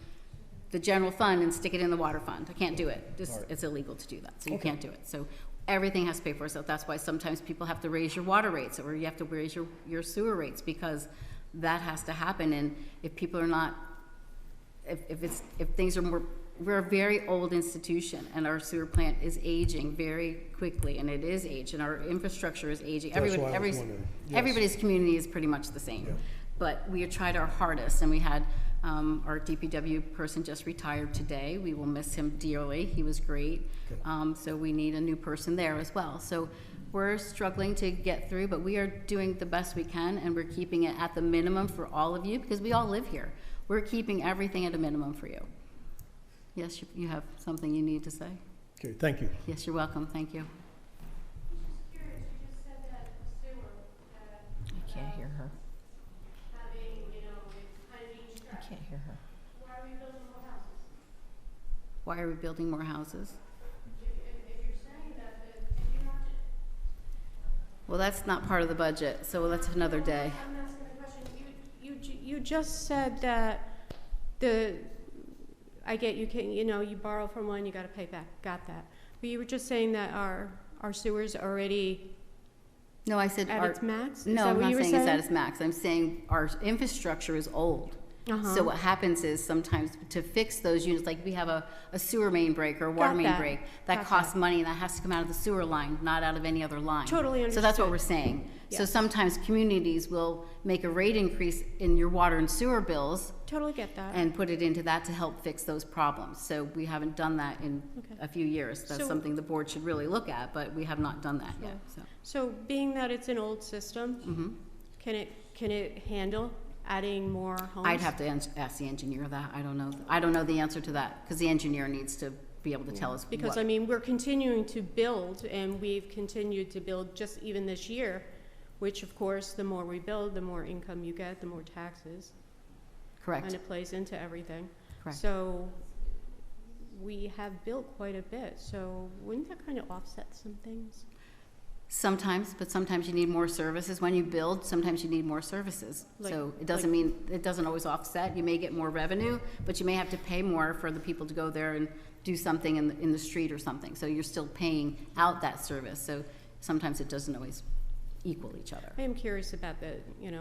the general fund and stick it in the water fund, I can't do it. All right. It's illegal to do that, so you Okay. can't do it. So everything has to pay for itself, that's why sometimes people have to raise your water rates, or you have to raise your sewer rates, because that has to happen, and if people are not, if things are more, we're a very old institution, and our sewer plant is aging very quickly, and it is aged, and our infrastructure is aging. That's why I was wondering. Yes. Everybody's community is pretty much the same. Yeah. But we tried our hardest, and we had, our DPW person just retired today. We will miss him dearly. He was great. Okay. So we need a new person there as well. So we're struggling to get through, but we are doing the best we can, and we're keeping it at the minimum for all of you, because we all live here. We're keeping everything at a minimum for you. Yes, you have something you need to say? Okay, thank you. Yes, you're welcome. Thank you. I can't hear her. I can't hear her. Why are we building more houses? Well, that's not part of the budget, so that's another day. I'm asking a question. You just said that I get you can, you borrow from one, you gotta pay back, got that. But you were just saying that our sewers are already No, I said at our, its max? Is no, that I'm what not you were saying it's at its max. I'm saying our infrastructure is old. Uh-huh. So what happens is sometimes to fix those units, like we have a sewer main break or a water Got main that. break, that Got costs that. money, and that has to come out of the sewer line, not out of any other line. Totally So that's what understood. we're saying. So Yes. sometimes communities will make a rate increase in your water and sewer bills Totally get that. and put it into that to help fix those problems. So we haven't done that in Okay. a few years. That's So- something the board should really look at, but we have not done that yet, so. So being that it's an old system, Mhm. can it handle adding more homes? I'd have to ask the engineer that. I don't know. I don't know the answer to that, because the engineer needs to be able to tell us Because, what. we're continuing to build, and we've continued to build just even this year, which, of course, the more we build, the more income you get, the more taxes. Correct, And it plays into everything. correct. So we have built quite a bit, so wouldn't that kind of offset some things? Sometimes, but sometimes you need more services. When you build, sometimes you need more services. So Like- it doesn't mean, it doesn't always offset. You may get more revenue, but you may have to pay more for the people to go there and do something in the street or something. So you're still paying out that service. So sometimes it doesn't always equal each other. I am curious about the,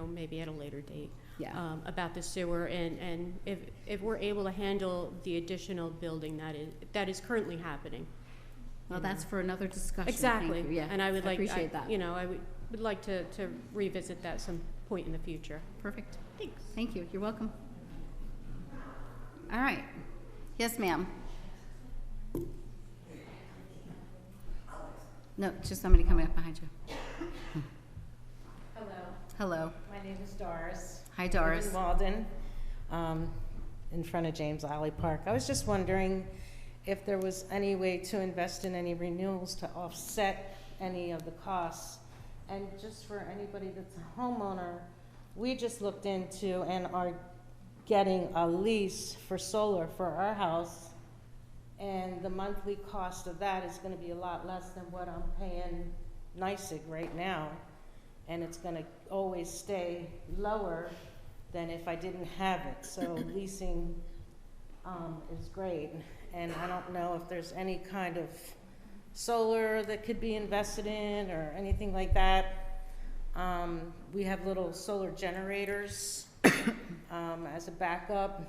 maybe at a later date. Yeah. About the sewer and if we're able to handle the additional building that is currently happening. Well, that's for another discussion. Exactly. Thank you. Yeah, And I would like, appreciate that. I would like to revisit that some point in the future. Perfect. Thanks. Thank you. You're welcome. All right. Yes, ma'am. No, just somebody coming up behind you. Hello, Hello. my name is Doris. Hi, I live Doris. in Walden, in front of James Alley Park. I was just wondering if there was any way to invest in any renewals to offset any of the costs. And just for anybody that's a homeowner, we just looked into and are getting a lease for solar for our house. And the monthly cost of that is gonna be a lot less than what I'm paying NYSEG right now. And it's gonna always stay lower than if I didn't have it. So leasing is great. And I don't know if there's any kind of solar that could be invested in or anything like that. We have little solar generators as a backup.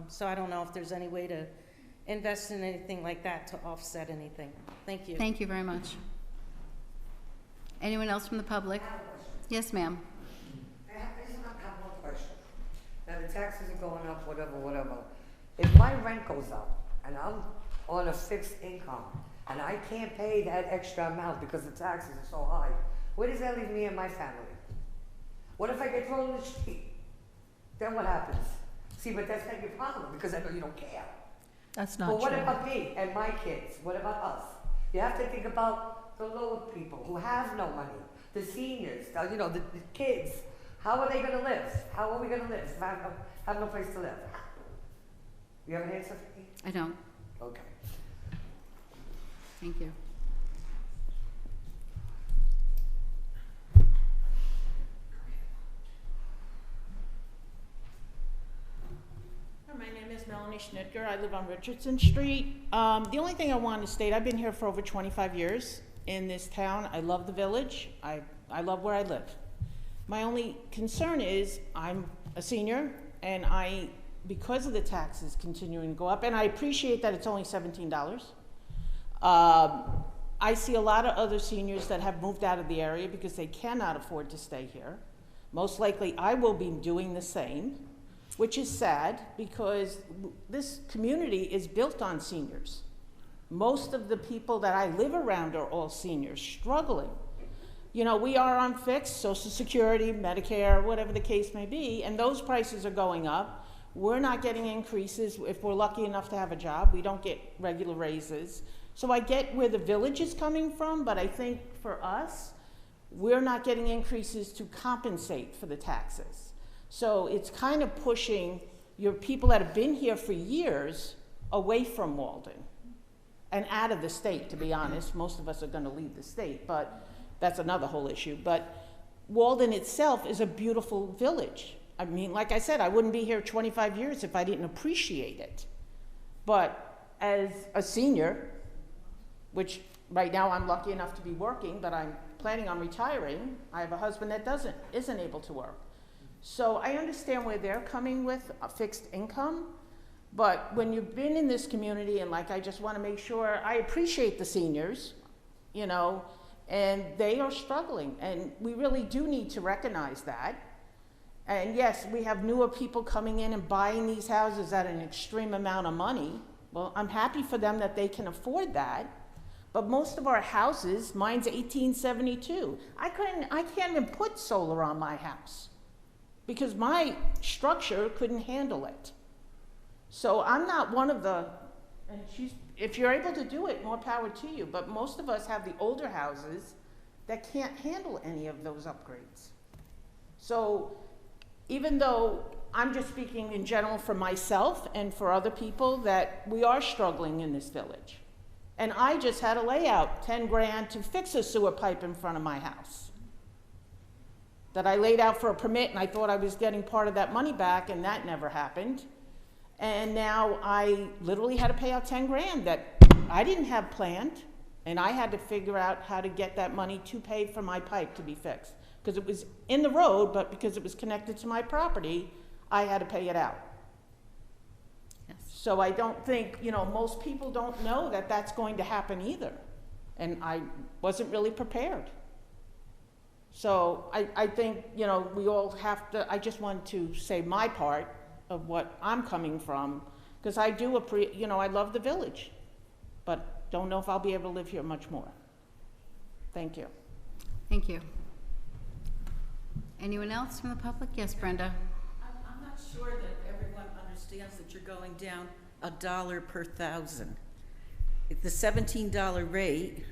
So I don't know if there's any way to invest in anything like that to offset anything. Thank you. Thank you very much. Anyone else from the public? Yes, ma'am. I have one question. Now, the taxes are going up, whatever. If my rent goes up and I'm on a fixed income and I can't pay that extra amount because the taxes are so high, where does that leave me and my family? What if I get thrown in the street? Then what happens? See, but that's not your problem, because I know you don't care. That's But not what true. about me and my kids? What about us? You have to think about the lower people who have no money, the seniors, the kids. How are they gonna live? How are we gonna live if I have no place to live? You have an answer for me? I don't. Okay. Thank you. My name is Melanie Schnitger. I live on Richardson Street. The only thing I wanted to state, I've been here for over 25 years in this town. I love the village. I love where I live. My only concern is I'm a senior, and because of the taxes continuing to go up, and I appreciate that it's only $17. I see a lot of other seniors that have moved out of the area because they cannot afford to stay here. Most likely I will be doing the same, which is sad because this community is built on seniors. Most of the people that I live around are all seniors, struggling. You know, we are on fixed Social Security, Medicare, whatever the case may be, and those prices are going up. We're not getting increases if we're lucky enough to have a job. We don't get regular raises. So I get where the village is coming from, but I think for us, we're not getting increases to compensate for the taxes. So it's kind of pushing your people that have been here for years away from Walden and out of the state, to be honest. Most of us are going to leave the state, but that's another whole issue. But Walden itself is a beautiful village. I mean, like I said, I wouldn't be here 25 years if I didn't appreciate it. But as a senior, which right now I'm lucky enough to be working, but I'm planning on retiring. I have a husband that isn't able to work. So I understand where they're coming with a fixed income, but when you've been in this community, and like I just want to make sure, I appreciate the seniors, you know, and they are struggling, and we really do need to recognize that. And yes, we have newer people coming in and buying these houses at an extreme amount of money. Well, I'm happy for them that they can afford that. But most of our houses, mine's 1872. I can't even put solar on my house because my structure couldn't handle it. So I'm not one of the, and if you're able to do it, more power to you. But most of us have the older houses that can't handle any of those upgrades. So even though I'm just speaking in general for myself and for other people, that we are struggling in this village. And I just had to lay out 10 grand to fix a sewer pipe in front of my house that I laid out for a permit, and I thought I was getting part of that money back, and that never happened. And now I literally had to pay out 10 grand that I didn't have planned, and I had to figure out how to get that money to pay for my pipe to be fixed. Because it was in the road, but because it was connected to my property, I had to pay it out. So I don't think, you know, most people don't know that that's going to happen either. And I wasn't really prepared. So I think, you know, we all have to, I just want to say my part of what I'm coming from, because I do, you know, I love the village, but don't know if I'll be able to live here much more. Thank you. Thank you. Anyone else from the public? Yes, Brenda. I'm not sure that everyone understands that you're going down $1 per thousand. If the $17 rate,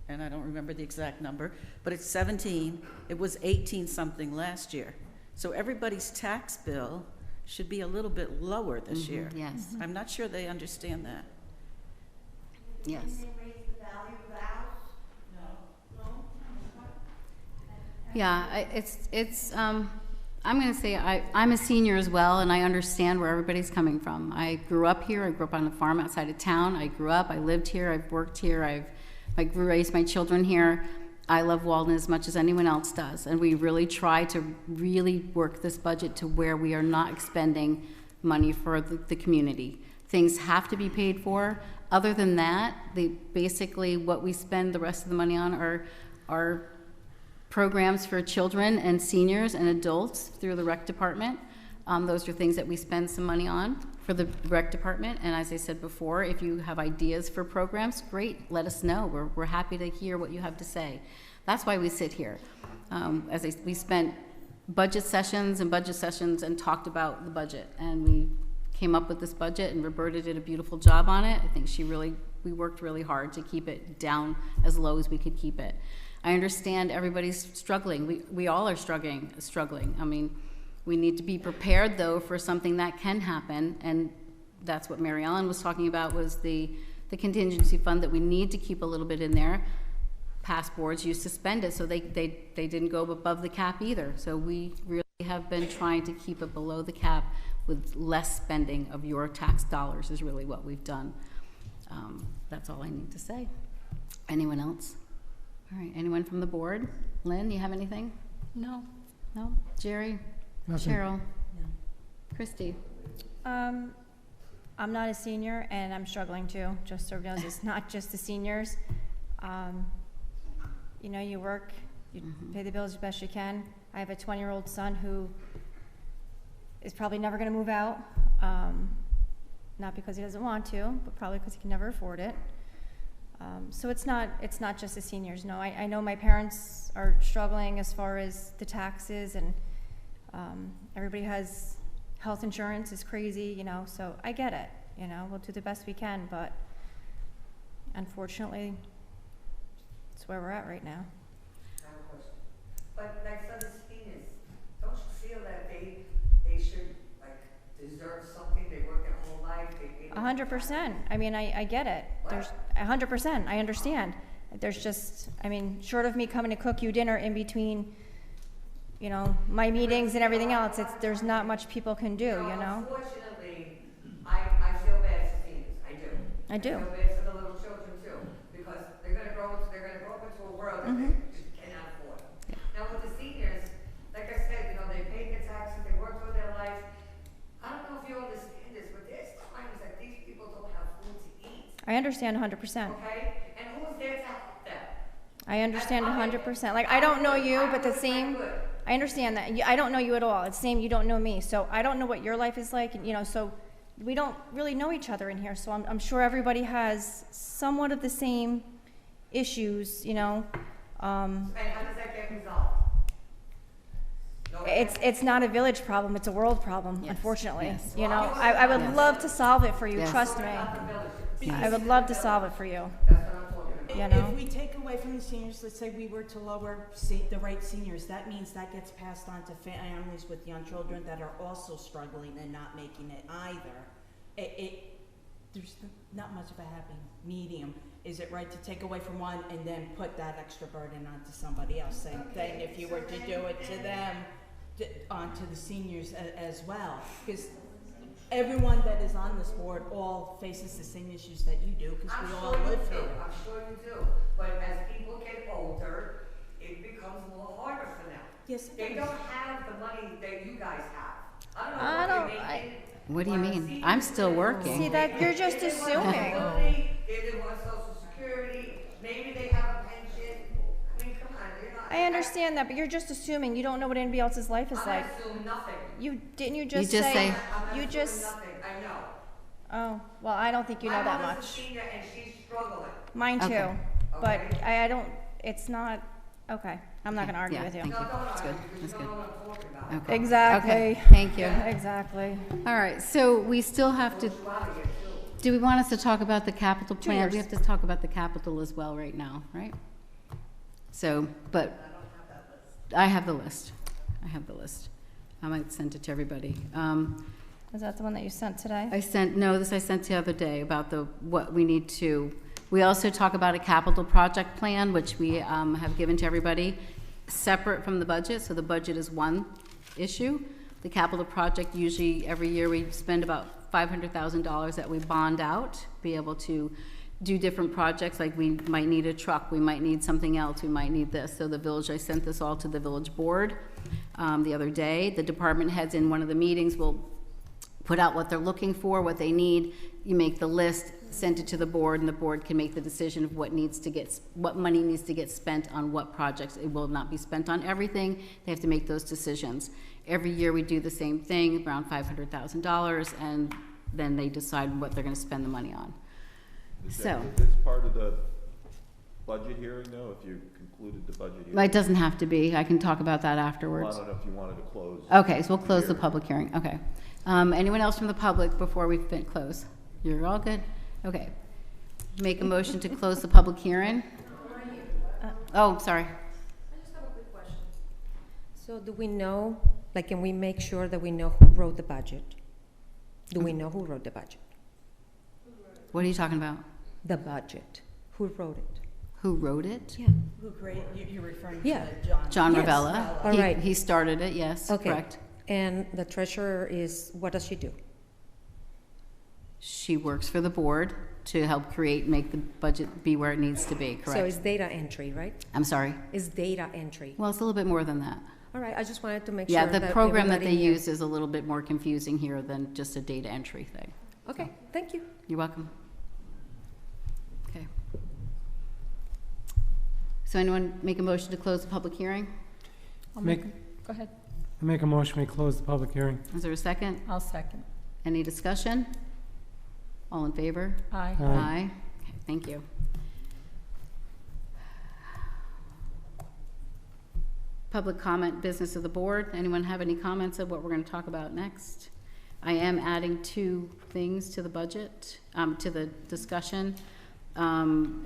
and I don't remember the exact number, but it's 17, it was 18 something last year. So everybody's tax bill should be a little bit lower this year. Yes. I'm not sure they understand that. Yes. Yeah, I'm going to say I'm a senior as well, and I understand where everybody's coming from. I grew up here. I grew up on a farm outside of town. I lived here. I've worked here. I raised my children here. I love Walden as much as anyone else does, and we really try to really work this budget to where we are not expending money for the community. Things have to be paid for. Other than that, basically what we spend the rest of the money on are programs for children and seniors and adults through the rec department. Those are things that we spend some money on for the rec department. And as I said before, if you have ideas for programs, great, let us know. We're happy to hear what you have to say. That's why we sit here. We spent budget sessions and talked about the budget, and came up with this budget, and Roberta did a beautiful job on it. I think we worked really hard to keep it down as low as we could keep it. I understand everybody's struggling. We all are struggling. I mean, we need to be prepared, though, for something that can happen, and that's what Mary Ellen was talking about, was the contingency fund, that we need to keep a little bit in there. Past boards used to spend it, so they didn't go above the cap either. So we really have been trying to keep it below the cap with less spending of your tax dollars is really what we've done. That's all I need to say. Anyone else? All right, anyone from the board? Lynn, you have anything? No. No? Jerry? Nothing. Cheryl? No. Christy? I'm not a senior, and I'm struggling too, just so everyone knows. It's not just the seniors. You know, you work, you pay the bills as best you can. I have a 20-year-old son who is probably never going to move out, not because he doesn't want to, but probably because he can never afford it. So it's not just the seniors. No, I know my parents are struggling as far as the taxes, and everybody has health insurance is crazy, you know, so I get it, you know, we'll do the best we can, but unfortunately, it's where we're at right now. I have a question. But like for the seniors, don't you feel that they should like deserve something? They work their whole life. 100%. I mean, I get it. There's 100%. I understand. There's just, I mean, short of me coming to cook you dinner in between, you know, my meetings and everything else, there's not much people can do, you know? Unfortunately, I feel bad for seniors. I do. I do. I feel bad for the little children too, because they're gonna grow up into a world that they just cannot afford. Now with the seniors, like I said, you know, they pay their taxes, they worked all their life. I don't know if you understand this, but there's times that these people don't have food to eat. I understand 100%. Okay? And who's there to help them? I understand 100%. Like, I don't know you, but the same, I understand that. I don't know you at all. It's the same, you don't know me. So I don't know what your life is like, and, you know, so we don't really know each other in here. So I'm sure everybody has somewhat of the same issues, you know. And how does that get resolved? It's not a village problem, it's a world problem, Yes. unfortunately. Yes. You know, I would love to solve it for you, Yes. trust me. I would love to solve it for you. You If know? we take away from the seniors, let's say we were to lower the rate seniors, that means that gets passed on to families with young children that are also struggling and not making it either. There's not much of a happy medium. Is it right to take away from one and then put that extra burden onto somebody else? Same thing if you were to do it to them, onto the seniors as well. Because everyone that is on this board all faces the same issues that you do, because we all live here. I'm sure you do. But as people get older, it becomes more harder for them. Yes, it They does. don't have the money that you guys have. I don't know what you're making. What do you mean? I'm still working. See, that, you're just assuming. They want Social Security, maybe they have a pension. I mean, come on, you're not. I understand that, but you're just assuming. You don't know what anybody else's life is I'm like. not assuming nothing. Didn't you You just just say- I'm you not just, assuming nothing, I know. oh, well, I don't think you know that My mother's a much. senior and she's struggling. Mine too, Okay. but Okay. I don't, it's not, okay, I'm not gonna argue Yeah, with you. thank you. No, don't That's good. argue, because That's you good. don't know what I'm talking about. Okay. Exactly. Okay, thank you. Exactly. All right, so we still have to, do we want us to talk about the capital plan? We have to talk about the capital as well right now, right? So, but I have the list. I have the list. I might send it to everybody. Was that the one that you sent today? I sent the other day about what we need to, we also talk about a capital project plan, which we have given to everybody, separate from the budget, so the budget is one issue. The capital project, usually every year we spend about $500,000 that we bond out, be able to do different projects, like we might need a truck, we might need something else, we might need this. So the village, I sent this all to the village board the other day. The department heads in one of the meetings will put out what they're looking for, what they need. You make the list, send it to the board, and the board can make the decision of what money needs to get spent on what projects. It will not be spent on everything. They have to make those decisions. Every year we do the same thing, around $500,000, and then they decide what they're going to spend the money on. Is So, this part of the budget hearing, though, if you concluded the budget hearing? It doesn't have to be. I can talk about that Well, afterwards. I don't know if you wanted to close. Okay, so we'll close the hearing. public hearing, okay. Anyone else from the public before we close? You're all good? Okay. Make a motion to close the public hearing? Oh, sorry. So do we know, like, can we make sure that we know who wrote the budget? Do we know who wrote the budget? What are you talking about? The budget. Who wrote it? Who wrote it? Yeah. Who you're referring Yeah. to John? John Yes. Ravella. All right. He started it, yes, Okay. correct. And the treasurer is, what does she do? She works for the board to help make the budget be where it needs to be, So correct? it's data entry, right? I'm sorry. It's data entry. Well, it's a little bit more than that. All right, I just wanted to make sure Yeah, that the program that they everybody knew. use is a little bit more confusing here than just a data entry thing. Okay, thank you. You're welcome. Okay. So anyone make a motion to close the public hearing? Go ahead. I make a motion, we close the public hearing. Is there a second? I'll second. Any discussion? All in favor? Aye. Aye. Okay, thank you. Public comment, business of the board. Anyone have any comments of what we're going to talk about next? I am adding 2 things to the budget, to the discussion.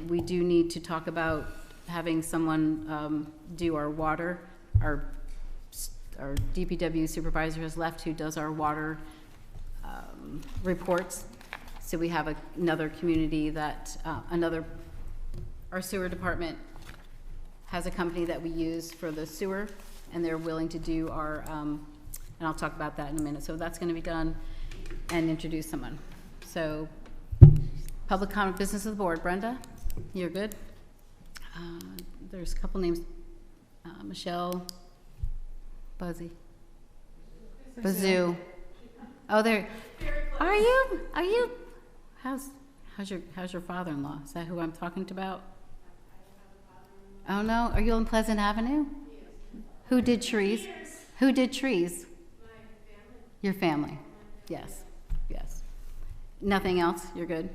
We do need to talk about having someone do our water. Our DPW supervisor has left who does our water reports. So we have another community that, our sewer department has a company that we use for the sewer, and they're willing to do our, and I'll talk about that in a minute. So that's gonna be done, and introduce someone. So, public comment, business of the board. Brenda, you're good? There's a couple names, Michelle, Buzzy. Bazoo. Oh, there, are you? How's your father-in-law? Is that who I'm talking about? Oh, no, are you on Pleasant Avenue? Who did trees? Who did trees? Your family, yes, yes. Nothing else, you're good?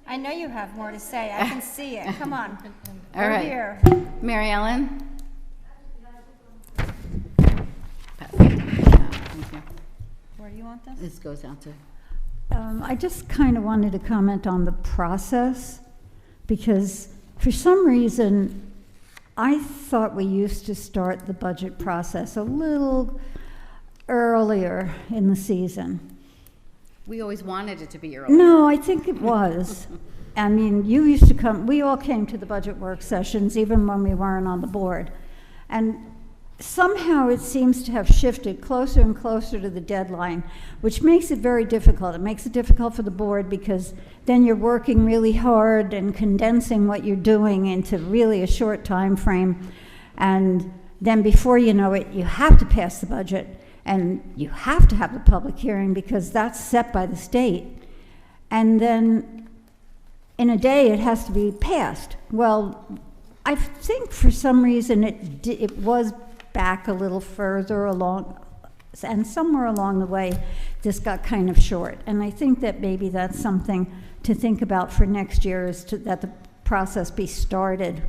I know you have more to say. I can see it. Come on. All We're right. here. Mary Ellen? Thank you. Where do you want this? This goes out to, I just kind of wanted to comment on the process, because for some reason, I thought we used to start the budget process a little earlier in the season. we always wanted it to be earlier. No, I think it was. I mean, you used to come, we all came to the budget work sessions, even when we weren't on the board. And somehow it seems to have shifted closer and closer to the deadline, which makes it very difficult. It makes it difficult for the board because then you're working really hard and condensing what you're doing into really a short time frame. And then before you know it, you have to pass the budget and you have to have the public hearing because that's set by the state. And then in a day, it has to be passed. Well, I think for some reason it was back a little further along, and somewhere along the way, this got kind of short. And I think that maybe that's something to think about for next year, is that the process be started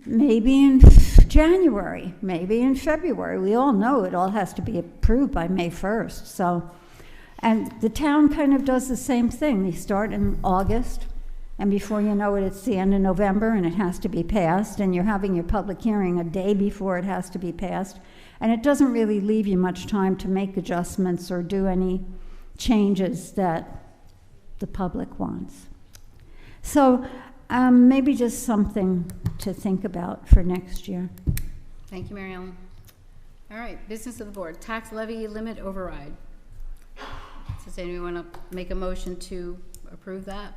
maybe in January, maybe in February. We all know it all has to be approved by May 1st. So, and the town kind of does the same thing. They start in August, and before you know it, it's the end of November, and it has to be passed, and you're having your public hearing a day before it has to be passed, and it doesn't really leave you much time to make adjustments or do any changes that the public wants. So maybe just something to think about for next year. Thank you, Mary Ellen. All right, business of the board, tax levy limit override. Does anyone want to make a motion to approve that?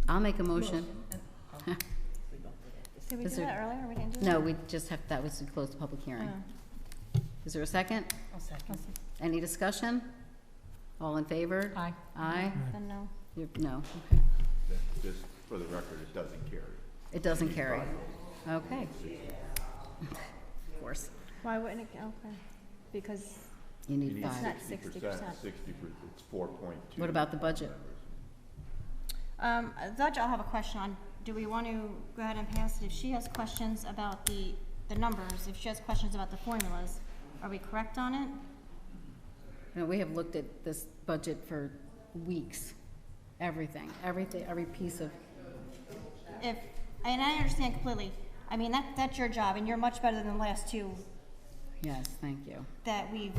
I'll make a motion. Did we Is do there- that earlier? We didn't do that? No, we just have, that was to close the public hearing. Is there a second? I'll second. Any discussion? All in favor? Aye. Aye? Then no. No, okay. Just for the record, it doesn't carry. It doesn't carry. Okay. Of course. Why wouldn't it? Okay. Because You need You five. need not 60%, 60%. it's 4.2. What about the budget? Judge, I'll have a question on, do we want to go ahead and pass it? If she has questions about the numbers, if she has questions about the formulas, are we correct on it? You know, we have looked at this budget for weeks. Everything, every piece of, And I understand completely. I mean, that's your job, and you're much better than the last two yes, thank you. that you've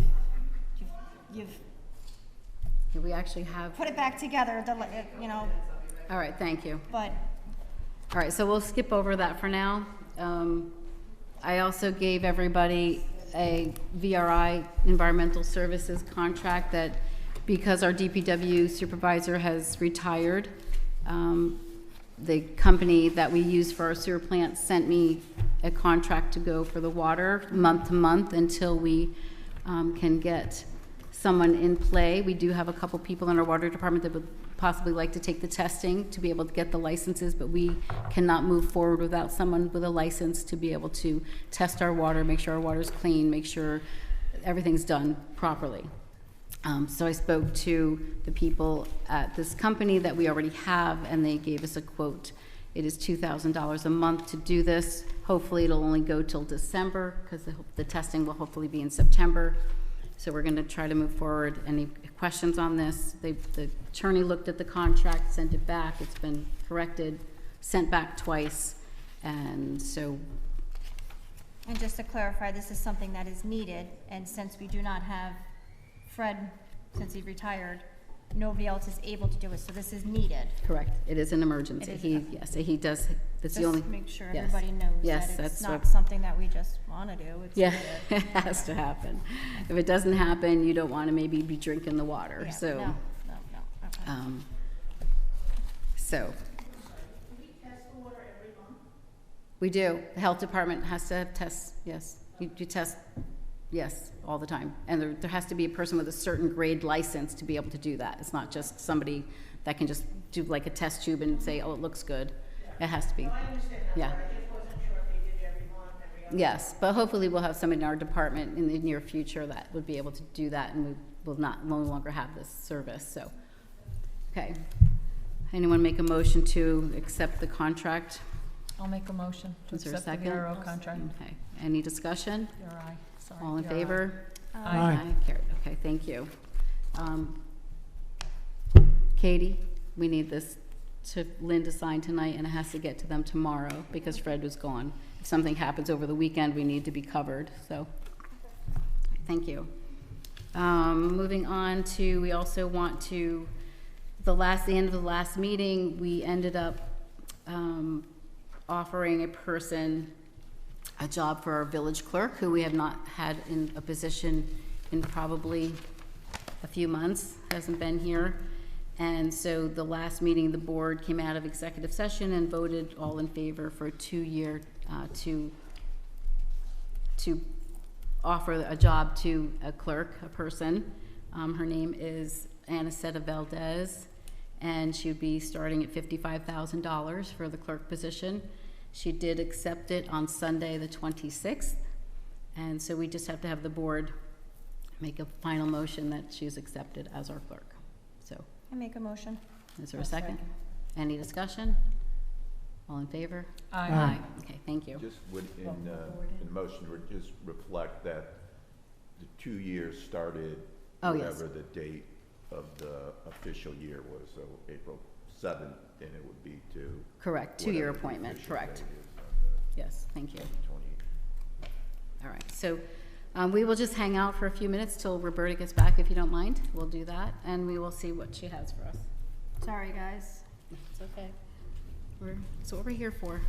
We actually have, put it back together, all right, thank you. but All right, so we'll skip over that for now. I also gave everybody a VRI, Environmental Services contract, that because our DPW supervisor has retired, the company that we use for our sewer plant sent me a contract to go for the water month to month until we can get someone in play. We do have a couple people in our water department that would possibly like to take the testing to be able to get the licenses, but we cannot move forward without someone with a license to be able to test our water, make sure our water's clean, make sure everything's done properly. So I spoke to the people at this company that we already have, and they gave us a quote. It is $2,000 a month to do this. Hopefully it'll only go till December, because the testing will hopefully be in September. So we're going to try to move forward. Any questions on this? The attorney looked at the contract, sent it back. It's been corrected, sent back twice, and so. And just to clarify, this is something that is needed, and since we do not have Fred, since he retired, nobody else is able to do it, so this is needed. Correct. It is an emergency. It is Yes, he does. That's the only. Just make sure yes. everybody knows Yes, that it's that's not what- something that we just want to do. It's Yeah, needed. it has to happen. If it doesn't happen, you don't want to maybe be drinking the water. Yeah, So, no. Okay. So. We do. The health department has to have tests. Yes, you test. Yes, all the time. And there has to be a person with a certain grade license to be able to do that. It's not just somebody that can just do like a test tube and say, oh, it looks good. It has to be. Yeah. Yes, but hopefully we'll have somebody in our department in the near future that would be able to do that, and we will no longer have this service. So, okay. Anyone make a motion to accept the contract? I'll make a motion to Is there a accept the second? VRO contract. Okay. Any discussion? Your aye. Sorry. All in your aye. favor? Aye. Carried. Okay, thank you. Katie, we need this to Lynn to sign tonight, and it has to get to them tomorrow because Fred was gone. If something happens over the weekend, we need to be covered, so, thank you. Moving on to, we also want to, the end of the last meeting, we ended up offering a person a job for our village clerk, who we have not had in a position in probably a few months, hasn't been here. And so the last meeting, the board came out of executive session and voted all in favor for a 2-year to offer a job to a clerk, a person. Her name is Aniceta Valdez, and she would be starting at $55,000 for the clerk position. She did accept it on Sunday, the 26th, and so we just have to have the board make a final motion that she's accepted as our clerk. So, I make a motion. is there a second? Any discussion? All in favor? Aye. Okay, thank you. Just would, in motion, would just reflect that the 2 years started Oh, yes. whatever the date of the official year was, so April 7th, and it would be to. Correct, 2-year whatever the appointment, official correct. date is on Yes, thank you. the 28th. All right, so we will just hang out for a few minutes till Roberta gets back, if you don't mind. We'll do that, and we will see what she has for us. Sorry, guys. It's okay. That's what we're here for.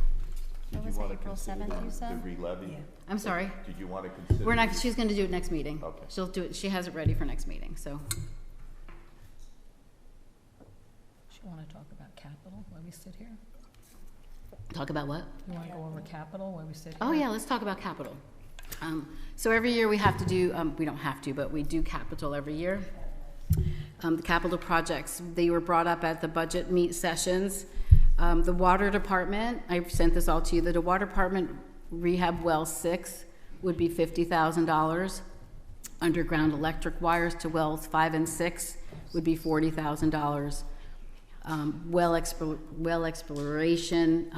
Did What you was it, wanna April consider 7th, you said? The re-levy? I'm sorry. Did you want to consider? We're not, she's gonna do it next meeting. Okay. She'll do it, she has it ready for next meeting, so. Do you want to talk about capital where we sit here? Talk about what? You want to go over capital where we sit here? Oh, yeah, let's talk about capital. So every year we have to do, we don't have to, but we do capital every year. The capital projects, they were brought up at the budget sessions. The water department, I sent this all to you, the water department rehab well 6 would be $50,000. Underground electric wires to wells 5 and 6 would be $40,000. Well exploration,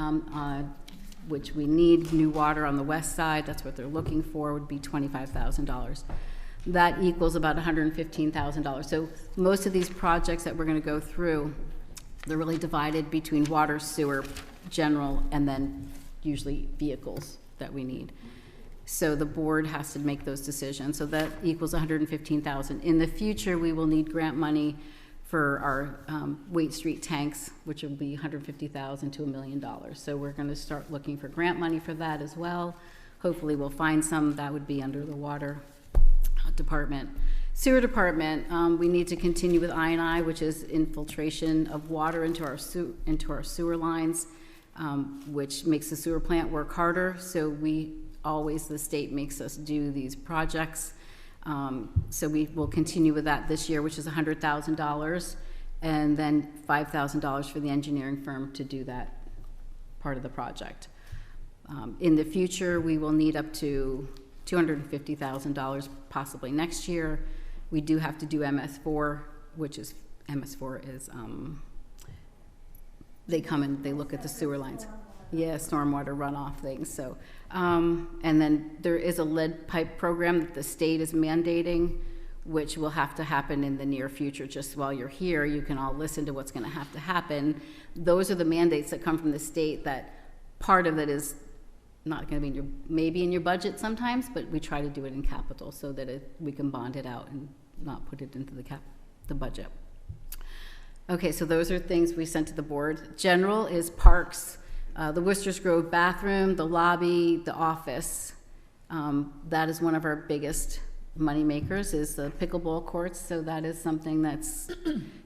which we need new water on the west side, that's what they're looking for, would be $25,000. That equals about $115,000. So most of these projects that we're going to go through, they're really divided between water, sewer, general, and then usually vehicles that we need. So the board has to make those decisions. So that equals $115,000. In the future, we will need grant money for our Waite Street tanks, which will be $150,000 to $1 million. So we're going to start looking for grant money for that as well. Hopefully we'll find some. That would be under the water department. Sewer department, we need to continue with I&I, which is infiltration of water into our sewer lines, which makes the sewer plant work harder. So the state makes us do these projects. So we will continue with that this year, which is $100,000, and then $5,000 for the engineering firm to do that part of the project. In the future, we will need up to $250,000 possibly next year. We do have to do MS4, which is, MS4 is, they come and they look at the sewer lines. Yeah, stormwater runoff things. So, and then there is a lead pipe program that the state is mandating, which will have to happen in the near future. Just while you're here, you can all listen to what's going to have to happen. Those are the mandates that come from the state. That part of it is not going to be maybe in your budget sometimes, but we try to do it in capital so that we can bond it out and not put it into the budget. Okay, so those are things we sent to the board. General is parks. The Worcesters Grove bathroom, the lobby, the office. That is one of our biggest money makers, is the pickleball courts. So that is something that's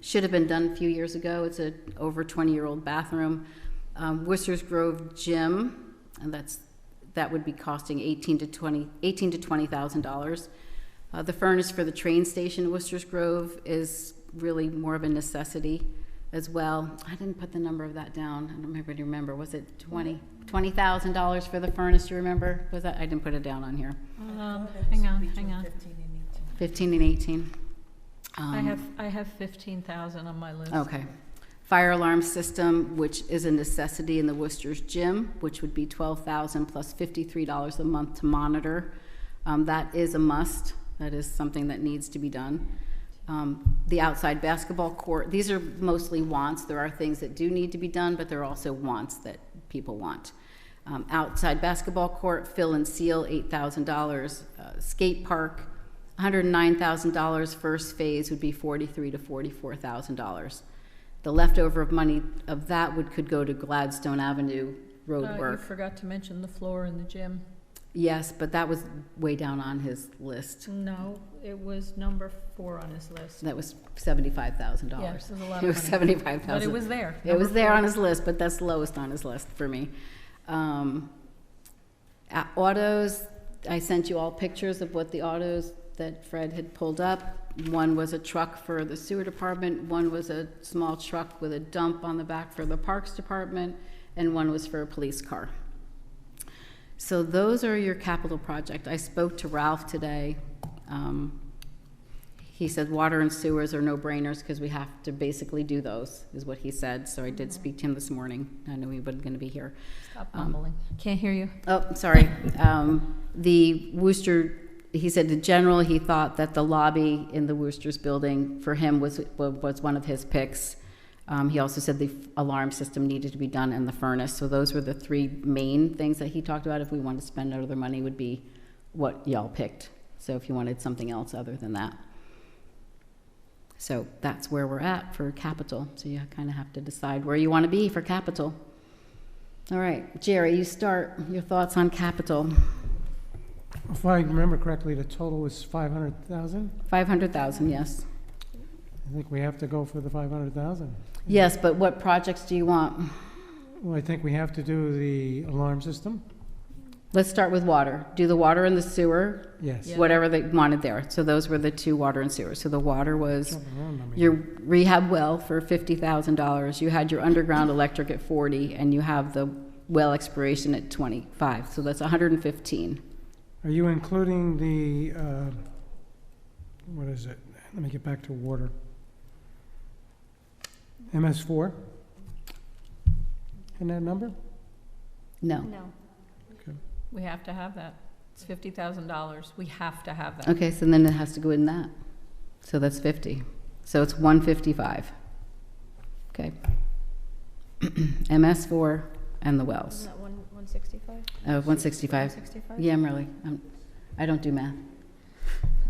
should have been done a few years ago. It's a over 20-year-old bathroom. Worcesters Grove gym, and that would be costing $18,000 to $20,000. The furnace for the train station in Worcesters Grove is really more of a necessity as well. I didn't put the number of that down. I don't remember. Was it $20,000 for the furnace? Do you remember? Was that? I didn't put it down on here. Hang on. 15 and 18. I have 15,000 on my list. Okay. Fire alarm system, which is a necessity in the Worcester's gym, which would be $12,000 plus $53 a month to monitor. That is a must. That is something that needs to be done. The outside basketball court, these are mostly wants. There are things that do need to be done, but there are also wants that people want. Outside basketball court, fill and seal, $8,000. Skate park, $109,000. First phase would be $43,000 to $44,000. The leftover of money of that could go to Gladstone Avenue road work. You forgot to mention the floor in the gym. Yes, but that was way down on his list. No, it was number 4 on his list. That was $75,000. Yes, it was a lot of money. It was $75,000. But it was there. It was there on his list, but that's lowest on his list for me. Autos, I sent you all pictures of what the autos that Fred had pulled up. One was a truck for the sewer department, one was a small truck with a dump on the back for the parks department, and one was for a police car. So those are your capital project. I spoke to Ralph today. He said water and sewers are no-brainers because we have to basically do those, is what he said. So I did speak to him this morning. I knew he wasn't going to be here. Stop mumbling. Can't hear you. Oh, sorry. The Worcester, he said in general, he thought that the lobby in the Worcester's building for him was one of his picks. He also said the alarm system needed to be done and the furnace. So those were the 3 main things that he talked about. If we wanted to spend other money would be what y'all picked. So if you wanted something else other than that. So that's where we're at for capital. So you kind of have to decide where you want to be for capital. All right, Jerry, you start. Your thoughts on capital. If I remember correctly, the total was 500,000? 500,000, yes. I think we have to go for the 500,000. Yes, but what projects do you want? Well, I think we have to do the alarm system. Let's start with water. Do the water and the sewer. Yes. Yeah. Whatever they wanted there. So those were the 2, water and sewer. So the water was your rehab well for $50,000. You had your underground electric at 40, and you have the well exploration at 25. So that's 115. Are you including the what is it? Let me get back to water. MS4? In that number? No. No. We have to have that. It's $50,000. We have to have that. Okay, so then it has to go in that. So that's 50. So it's 155. Okay. MS4 and the wells. Isn't that 165? 165. 165? Yeah, I don't do math.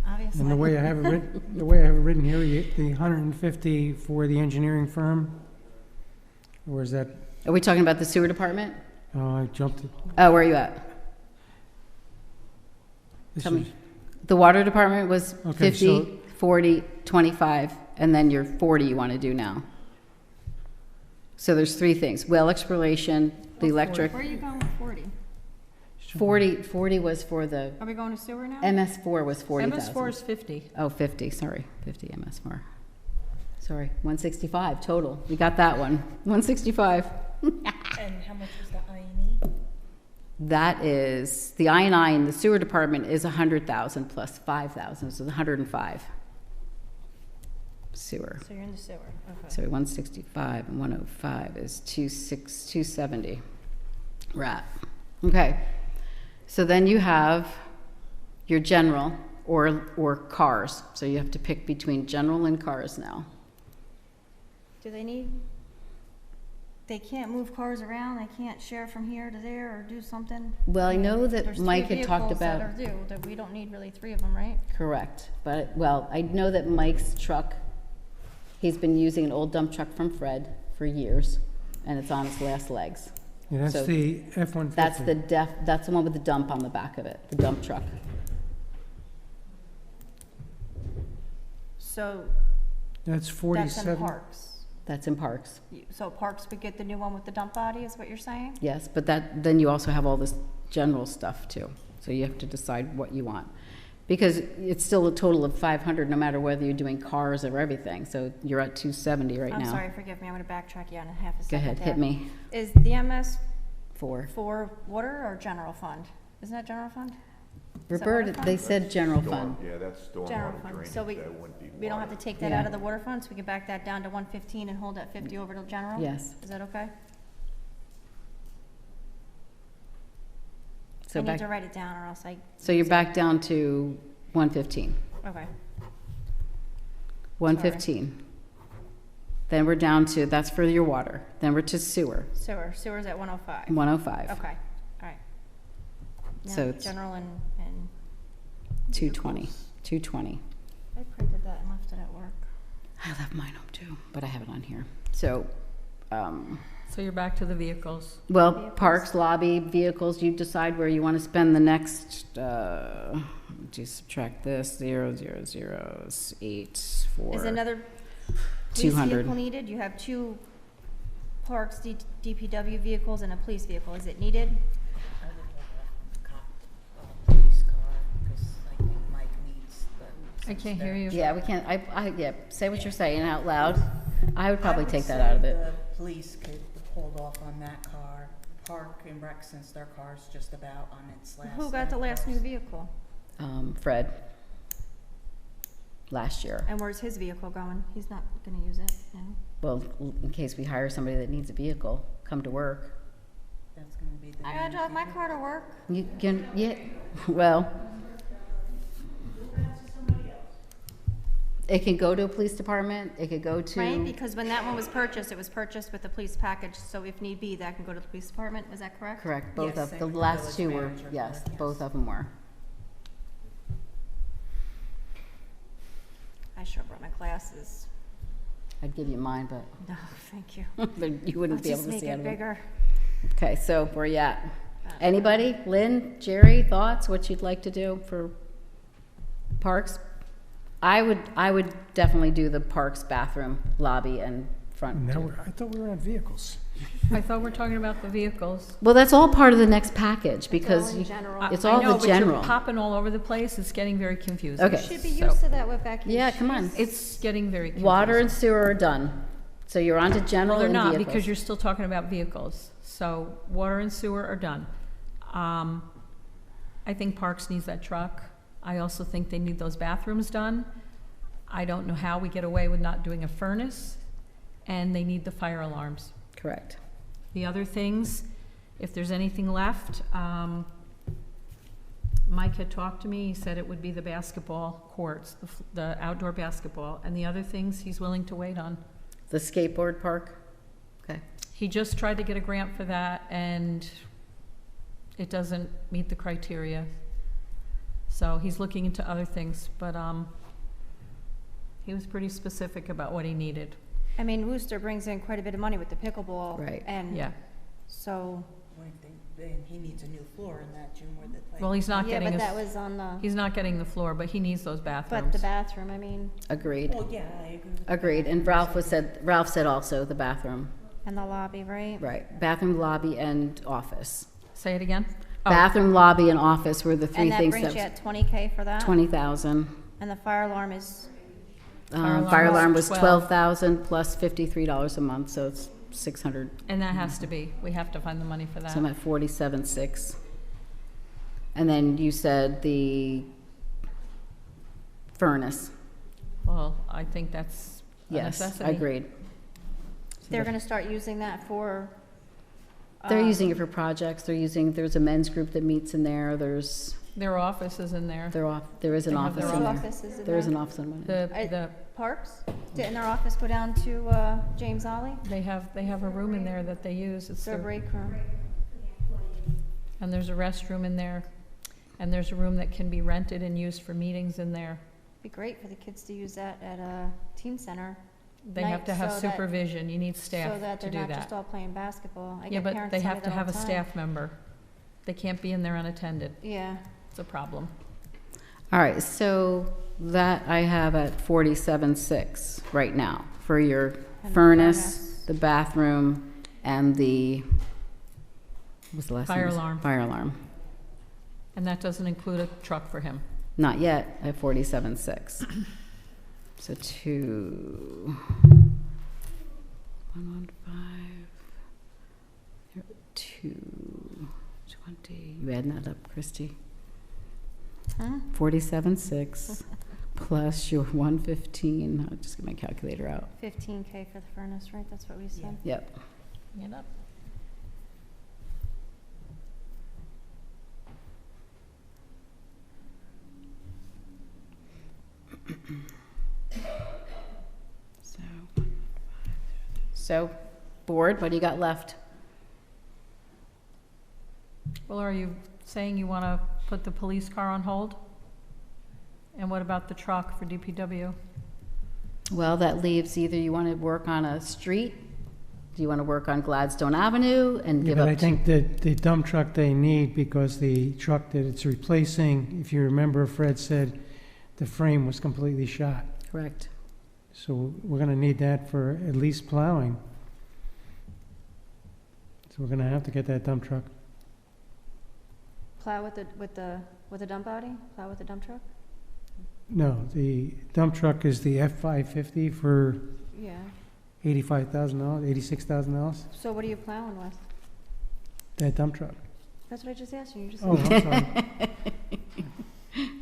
Obviously. And the way I have it written here, the 150 for the engineering firm, or is that, Are we talking about the sewer department? I jumped it. Oh, where are you at? This Tell me. is- The water department was Okay, 50, so- 40, 25, and then your 40 you want to do now. So there's three things: well exploration, the electric. Where are you going with 40? 40 was for the Are we going to sewer now? MS4 was 40,000. MS4 is 50. Oh, 50, sorry, 50 MS4. Sorry, 165 total. We got that one. 165. And how much was the I&E? That is, the I&I in the sewer department is 100,000 plus 5,000, so it's 105. Sewer. So you're in the sewer, okay. So 165 and 105 is 270. Right. Okay. So then you have your general or cars. So you have to pick between general and cars now. Do they need, they can't move cars around, they can't share from here to there or do something? Well, I know that There's Mike three had talked vehicles that about. are due, that we don't need really three of them, right? Correct. But, well, I know that Mike's truck, he's been using an old dump truck from Fred for years, and it's on its last legs. Yeah, that's So the F-150. That's the one with the dump on the back of it, the dump truck. So That's that's 47. in Parks. That's in Parks. So Parks would get the new one with the dump body, is what you're saying? Yes, but then you also have all this general stuff too. So you have to decide what you want. Because it's still a total of 500 no matter whether you're doing cars or everything. So you're at 270 right now. I'm sorry, forgive me, I'm gonna backtrack you on a half a Go second ahead, there. hit me. Is the MS For for water or general fund? Isn't that general fund? Is that Roberta, water fund? they said general fund. Yeah, that's General stormwater fund, drainage, so we wouldn't be don't have water. to take that Yeah. out of the water fund, so we can back that down to 115 and hold that 50 over to general? Yes. Is that okay? So I need back, to write it down or else I. so you're back down to 115. Okay. 115. Then we're down to, that's for your water. Then we're to sewer, Sewer's at 105. 105. Okay, all right. So Now, it's general and 220. 220. I printed that and left it at work. I left mine home too, but I have it on here. So, So you're back to the vehicles. well, Vehicles. parks, lobby, vehicles, you decide where you want to spend the next, just subtract this, 0, 0, 0, 8, 4. Is another police 200. vehicle needed? You have two Parks DPW vehicles and a police vehicle. Is it needed? I would have a police car, because I think Mike needs the. I can't hear you. Yeah, we can't, yeah, say what you're saying out loud. I would probably take that out of it. The police could hold off on that car, Park and Rec, since their car's just about on its last. Who got the last new vehicle? Fred, last year. And where's his vehicle going? He's not gonna use it, no? Well, in case we hire somebody that needs a vehicle, come to work. That's gonna be the. I gotta drive my car to work. You can, yeah, well. It can go to a police department, it could go to. Right, because when that one was purchased, it was purchased with the police package, so if need be, that can go to the police department, was that correct? Correct, both Yes, of, same the with the last two village were, manager, yes, yes. both of them were. I should've brought my glasses. I'd give you mine, but No, thank you. but you wouldn't be able to see Just out make of it it. bigger. Okay, so where you at? Anybody? Lynn, Jerry, thoughts, what you'd like to do for parks? I would definitely do the parks, bathroom, lobby, and front. Now I thought we were on vehicles. I thought we're talking about the vehicles. Well, that's all part of the next package, because in you- general. it's I all know, the but general. you're popping all over the place. It's getting very confusing. Okay. You should be So- used to that with Becky. Yeah, come on. It's getting very confusing. Water and sewer are done. So you're on to general Well, they're and not, vehicles. because you're still talking about vehicles. So water and sewer are done. I think Parks needs that truck. I also think they need those bathrooms done. I don't know how we get away with not doing a furnace, and they need the fire alarms. Correct. The other things, if there's anything left, Mike had talked to me, he said it would be the basketball courts, the outdoor basketball, and the other things he's willing to wait on. The skateboard park? Okay. He just tried to get a grant for that, and it doesn't meet the criteria. So he's looking into other things, but he was pretty specific about what he needed. I mean, Worcester brings in quite a bit of money with the pickleball. Right. And Yeah. so, Then he needs a new floor in that gym where they play. Well, he's not yeah, getting but his, that was on the, he's not getting the floor, but he needs those bathrooms. but the bathroom, I mean, Agreed. Well, yeah, I agree with that. Agreed. And Ralph said also the bathroom. and the lobby, right? Right. Bathroom, lobby, and office. Say it again? Oh, Bathroom, lobby, and office were the three And that things brings you that, at 20K for that? 20,000. And the fire alarm is, Fire alarm was 12. 12,000 plus $53 a month, so it's 600. and that has to be, we have to find the money for that. So I'm at 47,600. And then you said the furnace. Well, I think that's a Yes, necessity. agreed. they're gonna start using that for. They're using it for projects. There's a men's group that meets in there. There's, Their office is in there. there is an They have office their in there. offices in There is there. an office in one. The Parks? Didn't their office go down to, James Ollie? they have a room in there that they use. It's Their their, break room. and there's a restroom in there, and there's a room that can be rented and used for meetings in there. Be great for the kids to use that at a teen center. They have night to have so that- supervision. You need So staff that to they're do not just that. all playing basketball. I Yeah, get but parents they tell me have to that all have a the time. staff member. They can't be in there unattended. Yeah. It's a problem. All right, so that I have at 47,600 right now for your And the furnace, the bathroom, and the, what was the last Fire one? alarm. Fire alarm. And that doesn't include a truck for him. Not yet, at 47,600. So 115, 220. You adding that up, Christy? Huh? 47,600 plus your 115. I'll just get my calculator out. 15K for the furnace, right? That's what we said. Yep. Get up. So, board, what do you got left? Well, are you saying you want to put the police car on hold? And what about the truck for DPW? Well, that leaves either you want to work on a street, do you want to work on Gladstone Avenue and Yeah, give but up? I think that the dump truck they need, because the truck that it's replacing, if you remember, Fred said the frame was completely shot. Correct. So we're gonna need that for at least plowing. So we're gonna have to get that dump truck. Plow with the dump body? Plow with the dump truck? No, the dump truck is the F-550 for Yeah. $85,000, $86,000. So what are you plowing with? That dump truck. That's what I just asked you. You just Oh, said. I'm sorry.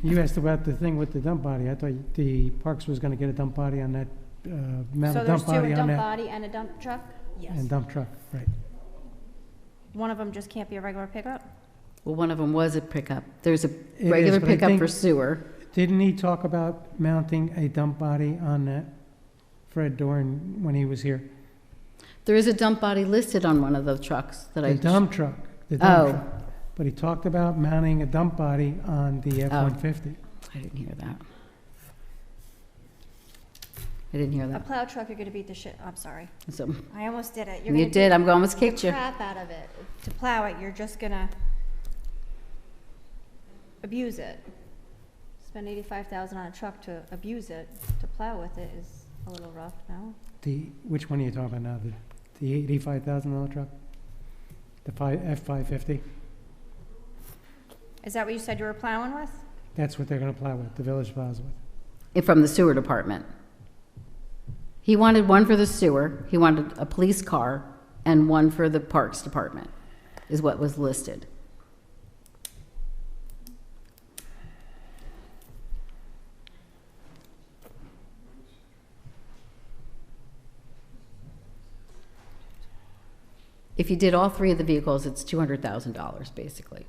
You asked about the thing with the dump body. I thought the Parks was gonna get a dump body on that, metal So there's dump two, a body on dump that. body and a dump truck? And dump truck, right. One of them just can't be a regular pickup? Well, one of them was a pickup. There's a is, regular but I pickup think- for sewer. Didn't he talk about mounting a dump body on that, Fred Dorn, when he was here? There is a dump body listed on one of the trucks that I. The dump truck, the dump Oh. truck. But he talked about mounting a dump body on the F-150. I didn't hear that. I didn't hear A that. plow truck, you're gonna beat the shit, I'm sorry. So, I almost did it. You did, I'm almost kicked the you. crap out of it. To plow it, you're just gonna abuse it. Spend 85,000 on a truck to abuse it, to plow with it is a little rough, no? Which one are you talking about now? The $85,000 truck? The F-550? Is that what you said you were plowing with? That's what they're gonna plow with, the village plows with. From the sewer department. He wanted one for the sewer, he wanted a police car, and one for the parks department, is what was listed. If you did all three of the vehicles, it's $200,000, basically.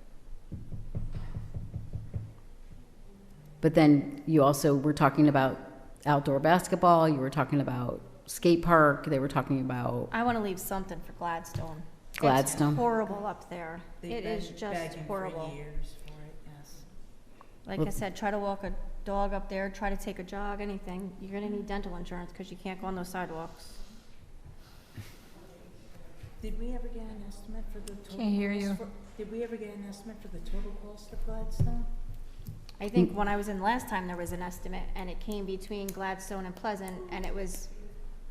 But then you also were talking about outdoor basketball, you were talking about skate park, they were talking about I want to leave something for Gladstone. Gladstone. It's horrible up there. They've It is been just begging for horrible. years for it, yes. Like I said, try to walk a dog up there, try to take a jog, anything. You're gonna need dental insurance because you can't go on those sidewalks. Did we ever get an estimate for the total? Can't hear cost you. Did we ever get an estimate for the total cost of Gladstone? I think when I was in last time, there was an estimate, and it came between Gladstone and Pleasant, and it was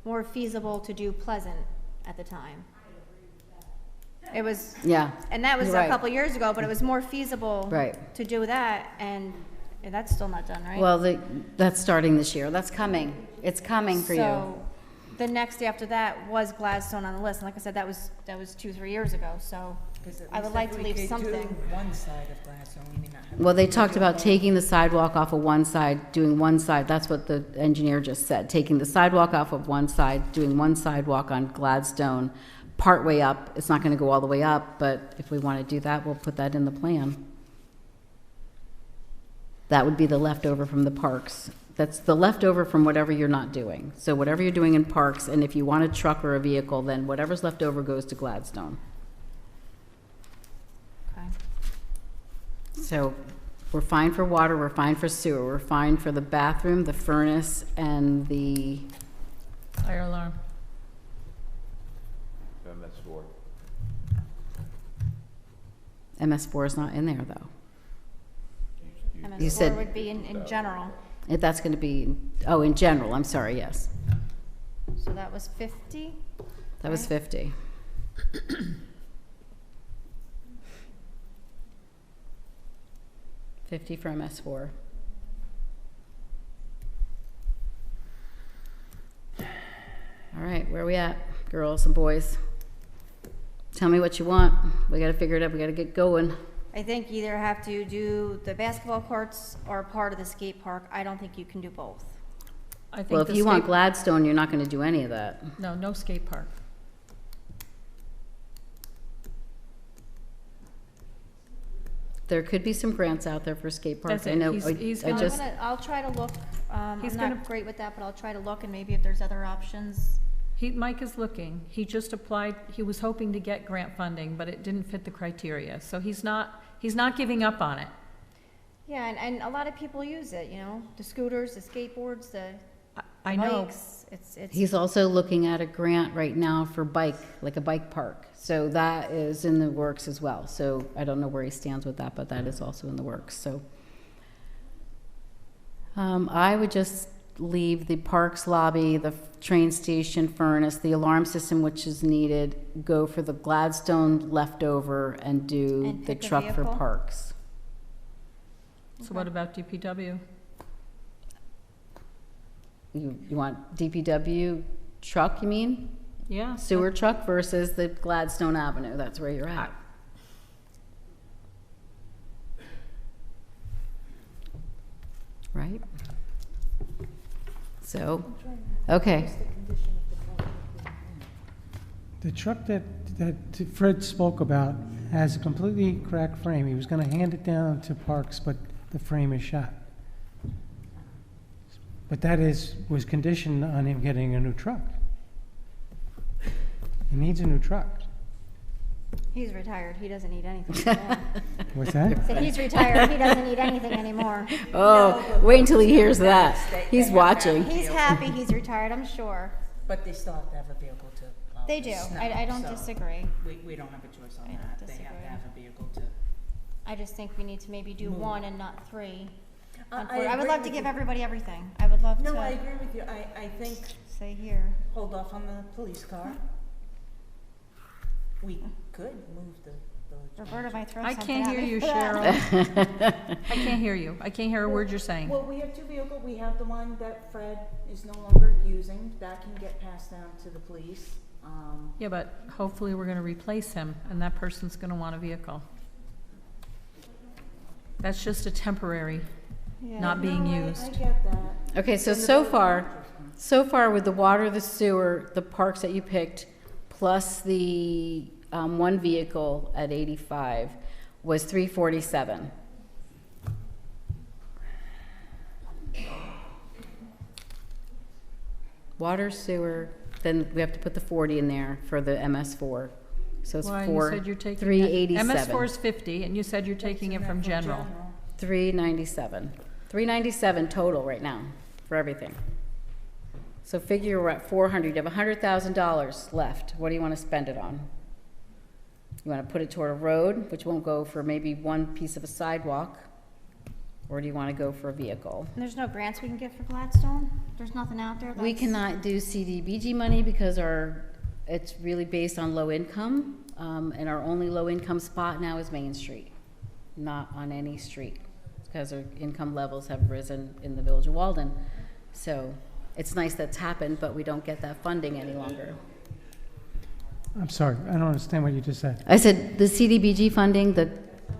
more feasible to do Pleasant at the time. It was, Yeah. and that was You're a right. couple years ago, but it was more feasible Right. to do that, and that's still not done, right? Well, that's starting this year. That's coming. It's coming for you. So, the next after that was Gladstone on the list, and like I said, that was 2-3 years ago, so 'Cause at I would least like if to we leave could something. do one side of Gladstone, we may not have. Well, they to talked do about both. taking the sidewalk off of one side, doing one side. That's what the engineer just said. Taking the sidewalk off of one side, doing one sidewalk on Gladstone, partway up. It's not going to go all the way up, but if we want to do that, we'll put that in the plan. That would be the leftover from the parks. That's the leftover from whatever you're not doing. So whatever you're doing in parks, and if you want a truck or a vehicle, then whatever's left over goes to Gladstone. Okay. So we're fine for water, we're fine for sewer, we're fine for the bathroom, the furnace, and the, Fire alarm. MS4. MS4 is not in there, though. You MS4 said- would be in general, That's going to be, oh, in general, I'm sorry, yes. so that was 50? That was Right. 50. $50 for MS4. All right, where are we at, girls and boys? Tell me what you want. We got to figure it out. We got to get going. I think you either have to do the basketball courts or part of the skate park. I don't think you can do both. I think Well, if the you want skate- Gladstone, you're not going to do any of that. No, no skate park. There could be some grants out there for skate parks. That's I it. know. He's I gonna- just, I'll try to look, I'm He's not gonna- great with that, but I'll try to look, and maybe if there's other options. Mike is looking. He just applied, he was hoping to get grant funding, but it didn't fit the criteria. So he's not giving up on it. Yeah, and a lot of people use it, you know, the scooters, the skateboards, the I know. bikes. It's he's also looking at a grant right now for like a bike park. So that is in the works as well. So I don't know where he stands with that, but that is also in the works. So I would just leave the parks lobby, the train station furnace, the alarm system, which is needed, go for the Gladstone leftover and do And the pick a truck for vehicle? parks. So what about DPW? You want DPW truck, you mean? Yeah. Sewer truck versus the Gladstone Avenue, that's where you're at. Right? So, okay. The truck that Fred spoke about has a completely cracked frame. He was gonna hand it down to Parks, but the frame is shot. But that was conditioned on him getting a new truck. He needs a new truck. He's retired, he doesn't need anything anymore. What's that? So he's retired, he doesn't need anything anymore. Oh, wait until he hears that. He's watching. He's happy he's retired, I'm sure. But they still have to have a vehicle to plow They the do. snow, I don't so disagree. We don't have a choice on I don't that. They have disagree. to have a vehicle to. I just think we need to maybe do Move. one and not three. I I would agree love to with give you. everybody everything. I would love to. No, I agree with you. I think Say here. hold off on the police car. We could move the village. Roberta might throw I something can't at hear me you, for that. Cheryl. I can't hear you. I can't hear a word you're saying. Well, we have two vehicles. We have the one that Fred is no longer using. That can get passed down to the police. Yeah, but hopefully we're gonna replace him, and that person's gonna want a vehicle. That's just a temporary, not being No, used. I get that. Okay, so far with the water, the sewer, the parks that you picked, plus the one vehicle at 85 was 347. Water, sewer, then we have to put the 40 in there for the MS4. So it's Well, you said you're taking that- 387. MS4 is 50, and you said you're taking it from general. 397. 397 total right now for everything. So figure we're at 400. You have $100,000 left. What do you want to spend it on? You want to put it toward a road, which won't go for maybe one piece of a sidewalk, or do you want to go for a vehicle? And there's no grants we can get for Gladstone? There's nothing out there that's... We cannot do CDBG money because it's really based on low income, and our only low income spot now is Main Street, not on any street, because our income levels have risen in the village of Walden. So it's nice that's happened, but we don't get that funding any longer. I'm sorry, I don't understand what you just said. I said the CDBG funding, the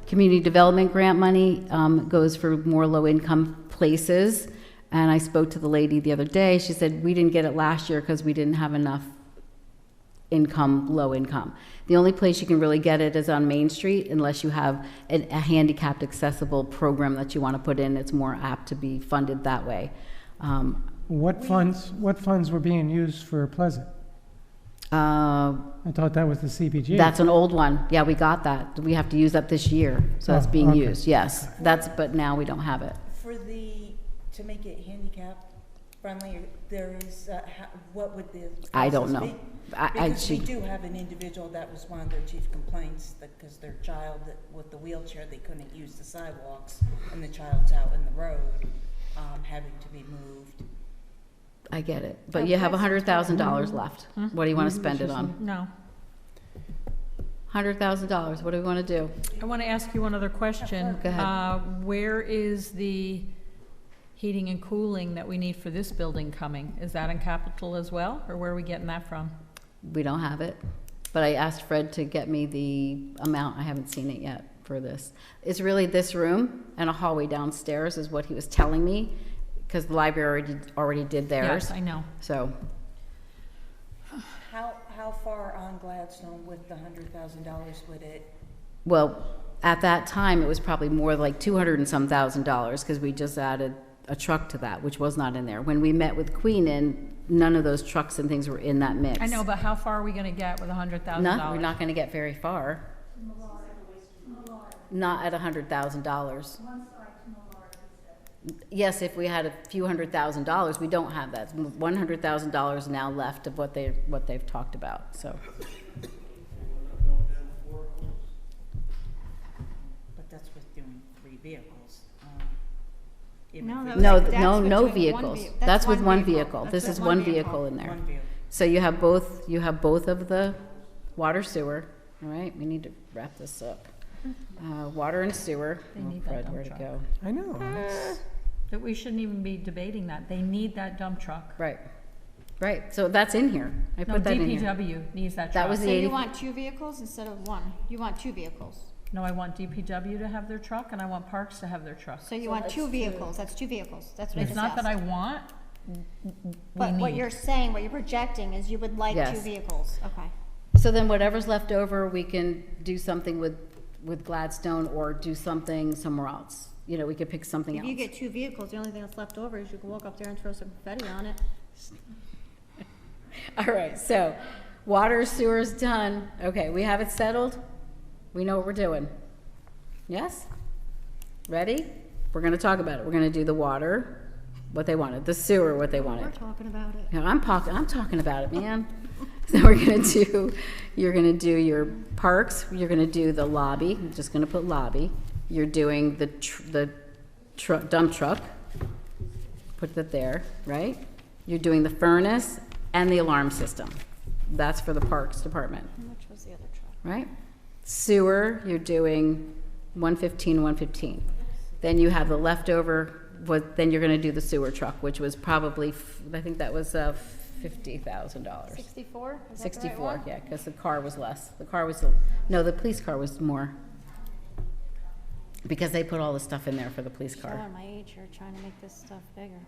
community development grant money, goes for more low-income places. And I spoke to the lady the other day. She said, we didn't get it last year because we didn't have enough income, low income. The only place you can really get it is on Main Street, unless you have a handicapped accessible program that you want to put in. It's more apt to be funded that way. What funds were being used for Pleasant? I thought that was the CBG. That's an old one. Yeah, we got that. We have to use that this year, so that's being okay. used. Yes, but now we don't have it. To make it handicap friendly, there is, what would the I don't process know. be? Because we do have an individual, that was one of their chief complaints, because their child with the wheelchair, they couldn't use the sidewalks, and the child's out in the road, having to be moved. I get it, but you have $100,000 left. What do you want to spend it on? No. $100,000. What do we want to do? I want to ask you one other question. Go ahead. Where is the heating and cooling that we need for this building coming? Is that in capital as well, or where are we getting that from? We don't have it, but I asked Fred to get me the amount. I haven't seen it yet for this. It's really this room and a hallway downstairs is what he was telling me, because the library already did theirs. Yes, I know. So. How far on Gladstone with the $100,000 would it? Well, at that time, it was probably more like $200 and some thousand, because we just added a truck to that, which was not in there. When we met with Queenan, none of those trucks and things were in that mix. I know, but how far are we going to get with $100,000? No, we're not going to get very far. Not at $100,000. Yes, if we had a few $100,000, we don't have that. $100,000 now left of what they've talked about. So. But that's with doing 3 vehicles. No vehicles. That's with one vehicle. This is one vehicle in there. One vehicle. So you have both of the water sewer. All right, we need to wrap this up. Water and sewer. They need Fred, that dump where'd it truck. go? I know. That we shouldn't even be debating that. They need that dump truck. Right. Right. So that's in here. I No, put that in here. DPW needs that truck. That was So the 80. you want 2 vehicles instead of 1? You want 2 vehicles? No, I want DPW to have their truck, and I want Parks to have their truck. So you want 2 vehicles, that's 2 vehicles, that's what I It's just not that I asked. want, But what need. you're saying, what you're projecting is you would like 2 Yes. vehicles, okay. So then whatever's left over, we can do something with Gladstone or do something somewhere else. You know, we could pick something If else. you get 2 vehicles, the only thing that's left over is you can walk up there and throw some confetti on it. All right, so water, sewer's done. Okay, we have it settled. We know what we're doing. Yes? Ready? We're going to talk about it. We're going to do the water, what they wanted, the sewer, what they wanted. We're talking about it. No, I'm talking about it, man. So you're gonna do your parks, you're gonna do the lobby, I'm just gonna put lobby. You're doing the dump truck, put that there, right? You're doing the furnace and the alarm system. That's for the parks department, How much was the other truck? right? Sewer, you're doing 115. Then you have the leftover, then you're gonna do the sewer truck, which was probably, I think that was $50,000. 64? Is that the right 64, one? yeah, because the car was less. The police car was more. Because they put all the stuff in there for the police car. Showing my age here, trying to make this stuff bigger.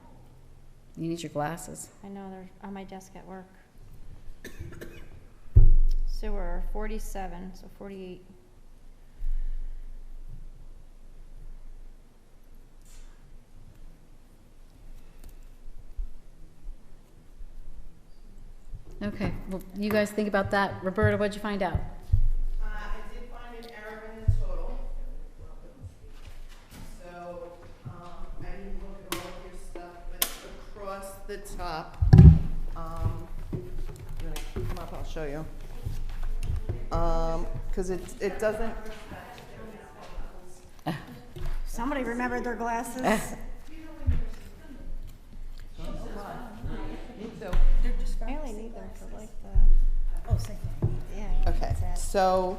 You need your glasses. I know they're on my desk at work. sewer, 47, so 48. Okay, well, you guys think about that. Roberta, what'd you find out? I did find an error in the total. So, I didn't look at all of your stuff, but across the top, you wanna come up, I'll show you. 'Cause it doesn't, Somebody remembered their glasses. I only need them for like the. Oh, same thing. Yeah. okay, that's it. so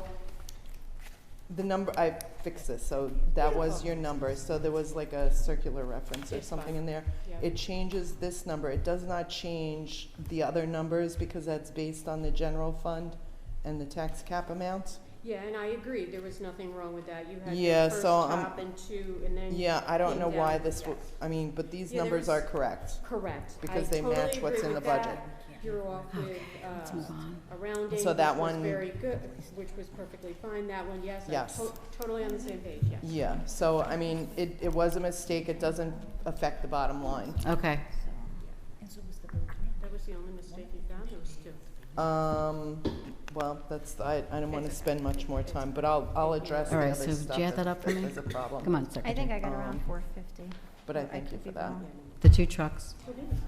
the number, I fixed this, so that was your number, so there was like a circular reference or something in there. Yeah. It changes this number, it does not change the other numbers because that's based on the general fund and the tax cap amount. Yeah, and I agree, there was nothing wrong with that. You had Yeah, your first so, top and two, and then. Yeah, I don't came know why down. this, Yes. I mean, but these Yeah, there numbers was- are correct. Correct. Because I they totally match what's agree in the with that. budget. You're off with, let's move on. a rounding, So which that was one- very good, which was perfectly fine. That one, yes, Yes. I'm totally on the same page, yes. Yeah, so, I mean, it was a mistake, it doesn't affect the bottom line. Okay. And so was the road grant. That was the only mistake you found, there was two. Well, that's, I don't wanna spend much more time, but I'll address the All other right, stuff. so did you add that up for me? There's a problem. Come on, I secretary. think I got around 450. But I thank you could for be that. wrong. The 2 trucks,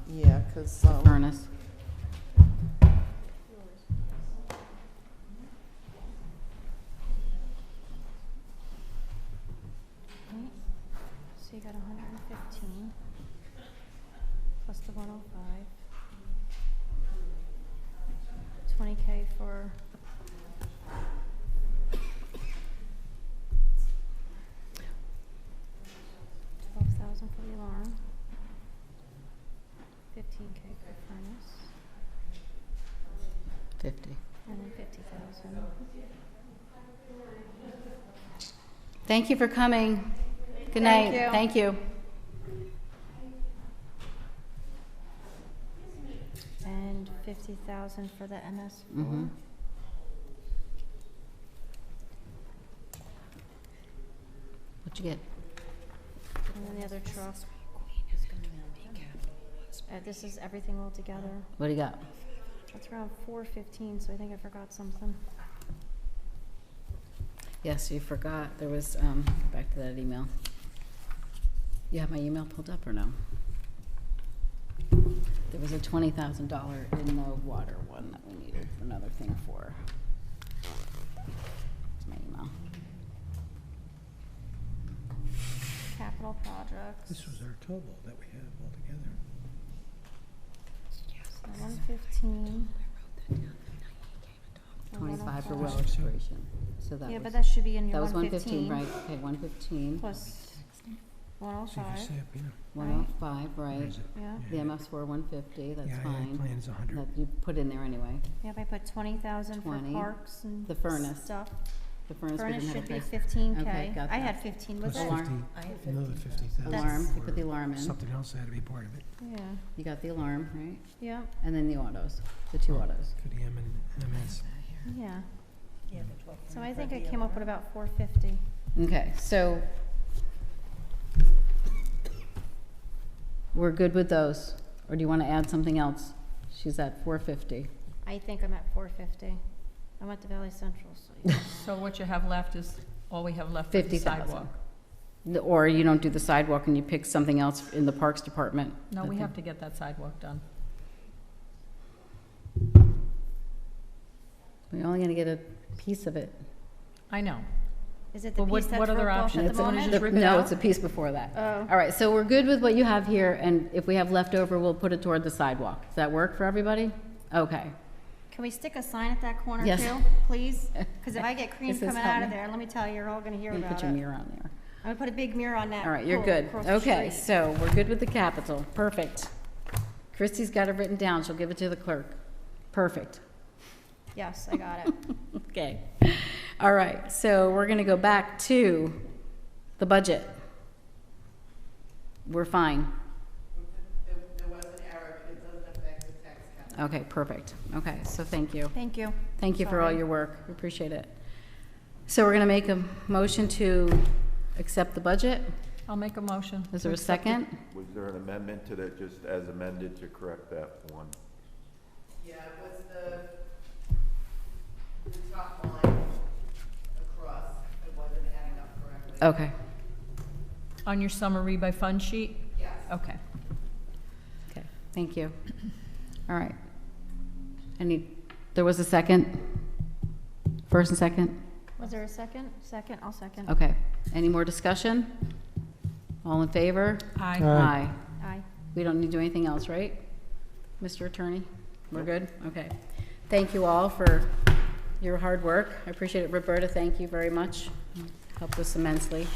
Yeah, 'cause, furnace. Right. So you got 115 plus the 105. 20K for. $12,000 for the alarm. 15K for furnace, 50. and then 50,000. Thank you for coming. Good Thank night. you. Thank you. And 50,000 for the MS4. Mhm. What'd you get? And then the other truck. This is everything all together. What do you got? That's around 415, so I think I forgot something. Yes, you forgot. There was, go back to that email. You have my email pulled up or no? There was a $20,000 in the water one that we needed another thing for. It's my email. Capital projects. This was our total that we had altogether. So 115. 25 for well 105. restoration. So that Yeah, was. but that should be in your That was 115. 115, right? Okay, 115. Plus See if 105. you say up here. 105, Where right. is it? Yeah. The MS4 150, that's Yeah, fine. plan is 100. That you put in there anyway. Yep, I put 20,000 for 20. parks and The furnace. stuff. The furnace we Furnace didn't have should be a price. 15K. Okay, got I that. had 15, was Plus it? Alarm. 50, I have another 50,000. Alarm, you for put the alarm in. Something else that had to be part of it, Yeah, You got the alarm, right? yeah, And then the autos, the 2 autos. for the M and MS. yeah. Yeah, the 12. So I think I came up with about 450. Okay, so we're good with those, or do you want to add something else? She's at 450. I think I'm at 450. I went to Valley Central, so yeah. So what you have left is, all we have left is the 50,000. sidewalk. Or you don't do the sidewalk and you pick something else in the Parks Department. No, we Okay. have to get that sidewalk done. We're only going to get a piece of it. I know. Is it the But what- piece that's what other ripped off options? at It's the a- moment? just rip it No, out? it's a piece before that. Oh. All right, so we're good with what you have here, and if we have leftover, we'll put it toward the sidewalk. Does that work for everybody? Okay. Can we stick a sign at that corner Yes. too, please? Because if I get cream This is coming out of helping. there, let me tell you, you're all gonna hear You about put your it. mirror on there. I'm gonna put a big mirror on that. All right, you're pole good. across the Okay, street. so we're good with the capital. Perfect. Christy's got it written down. She'll give it to the clerk. Perfect. Yes, I got it. Okay. All right, so we're going to go back to the budget. We're fine. There was an error, but it doesn't affect the tax cap. Okay, perfect. Okay, so thank you. Thank you. Thank you for all Sorry. your work. We appreciate it. So we're gonna make a motion to accept the budget. I'll make a motion. Is to there a accept it. second? Was there an amendment to that, just as amended to correct that one? Yeah, it was the top line across, it wasn't adding up correctly. Okay, On your summary by fund sheet? Yes. Okay. okay, thank you. All right. There was a second? First and second? Was there a second? Second, I'll second. Okay. Any more discussion? All in favor? Aye. Aye. Aye. We don't need to do anything else, right? Mr. Attorney? We're good? Okay. Thank you all for your hard work. I appreciate it. Roberta, thank you very much. Helped us immensely.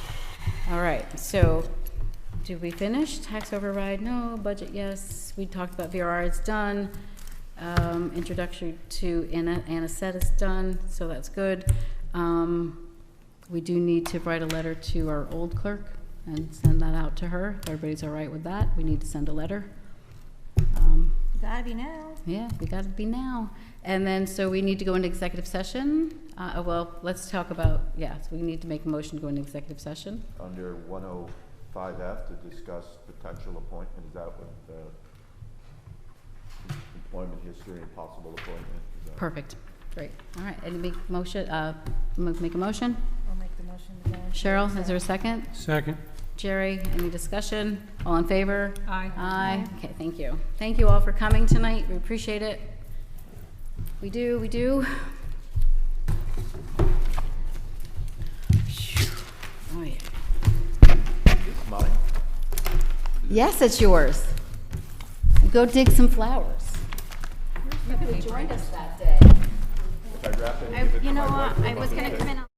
All right, so did we finish? Tax override? No. Budget? Yes. We talked about VRR. It's done. Introductory to anesthetic is done, so that's good. We do need to write a letter to our old clerk and send that out to her. If everybody's all right with that, we need to send a letter. Gotta be now. Yeah, we gotta be now. And then, so we need to go into executive session. Well, let's talk about, yeah, so we need to make a motion to go into executive session. Under 105F to discuss potential appointment, is that what, employment history and possible appointment? Is that- Perfect, great. All right, any make motion, make a motion? I'll make the motion to go into Cheryl, is there a second? Second. Jerry, any discussion? All in favor? Aye. Aye. Okay, thank you. Thank you all for coming tonight. We appreciate it. We do, we do. Oh, yeah. It's mine? Yes, it's yours. Go dig some flowers. You could have joined us that day. If I wrap it and I, give it to you know my what, wife, I was I'll gonna do it. come in.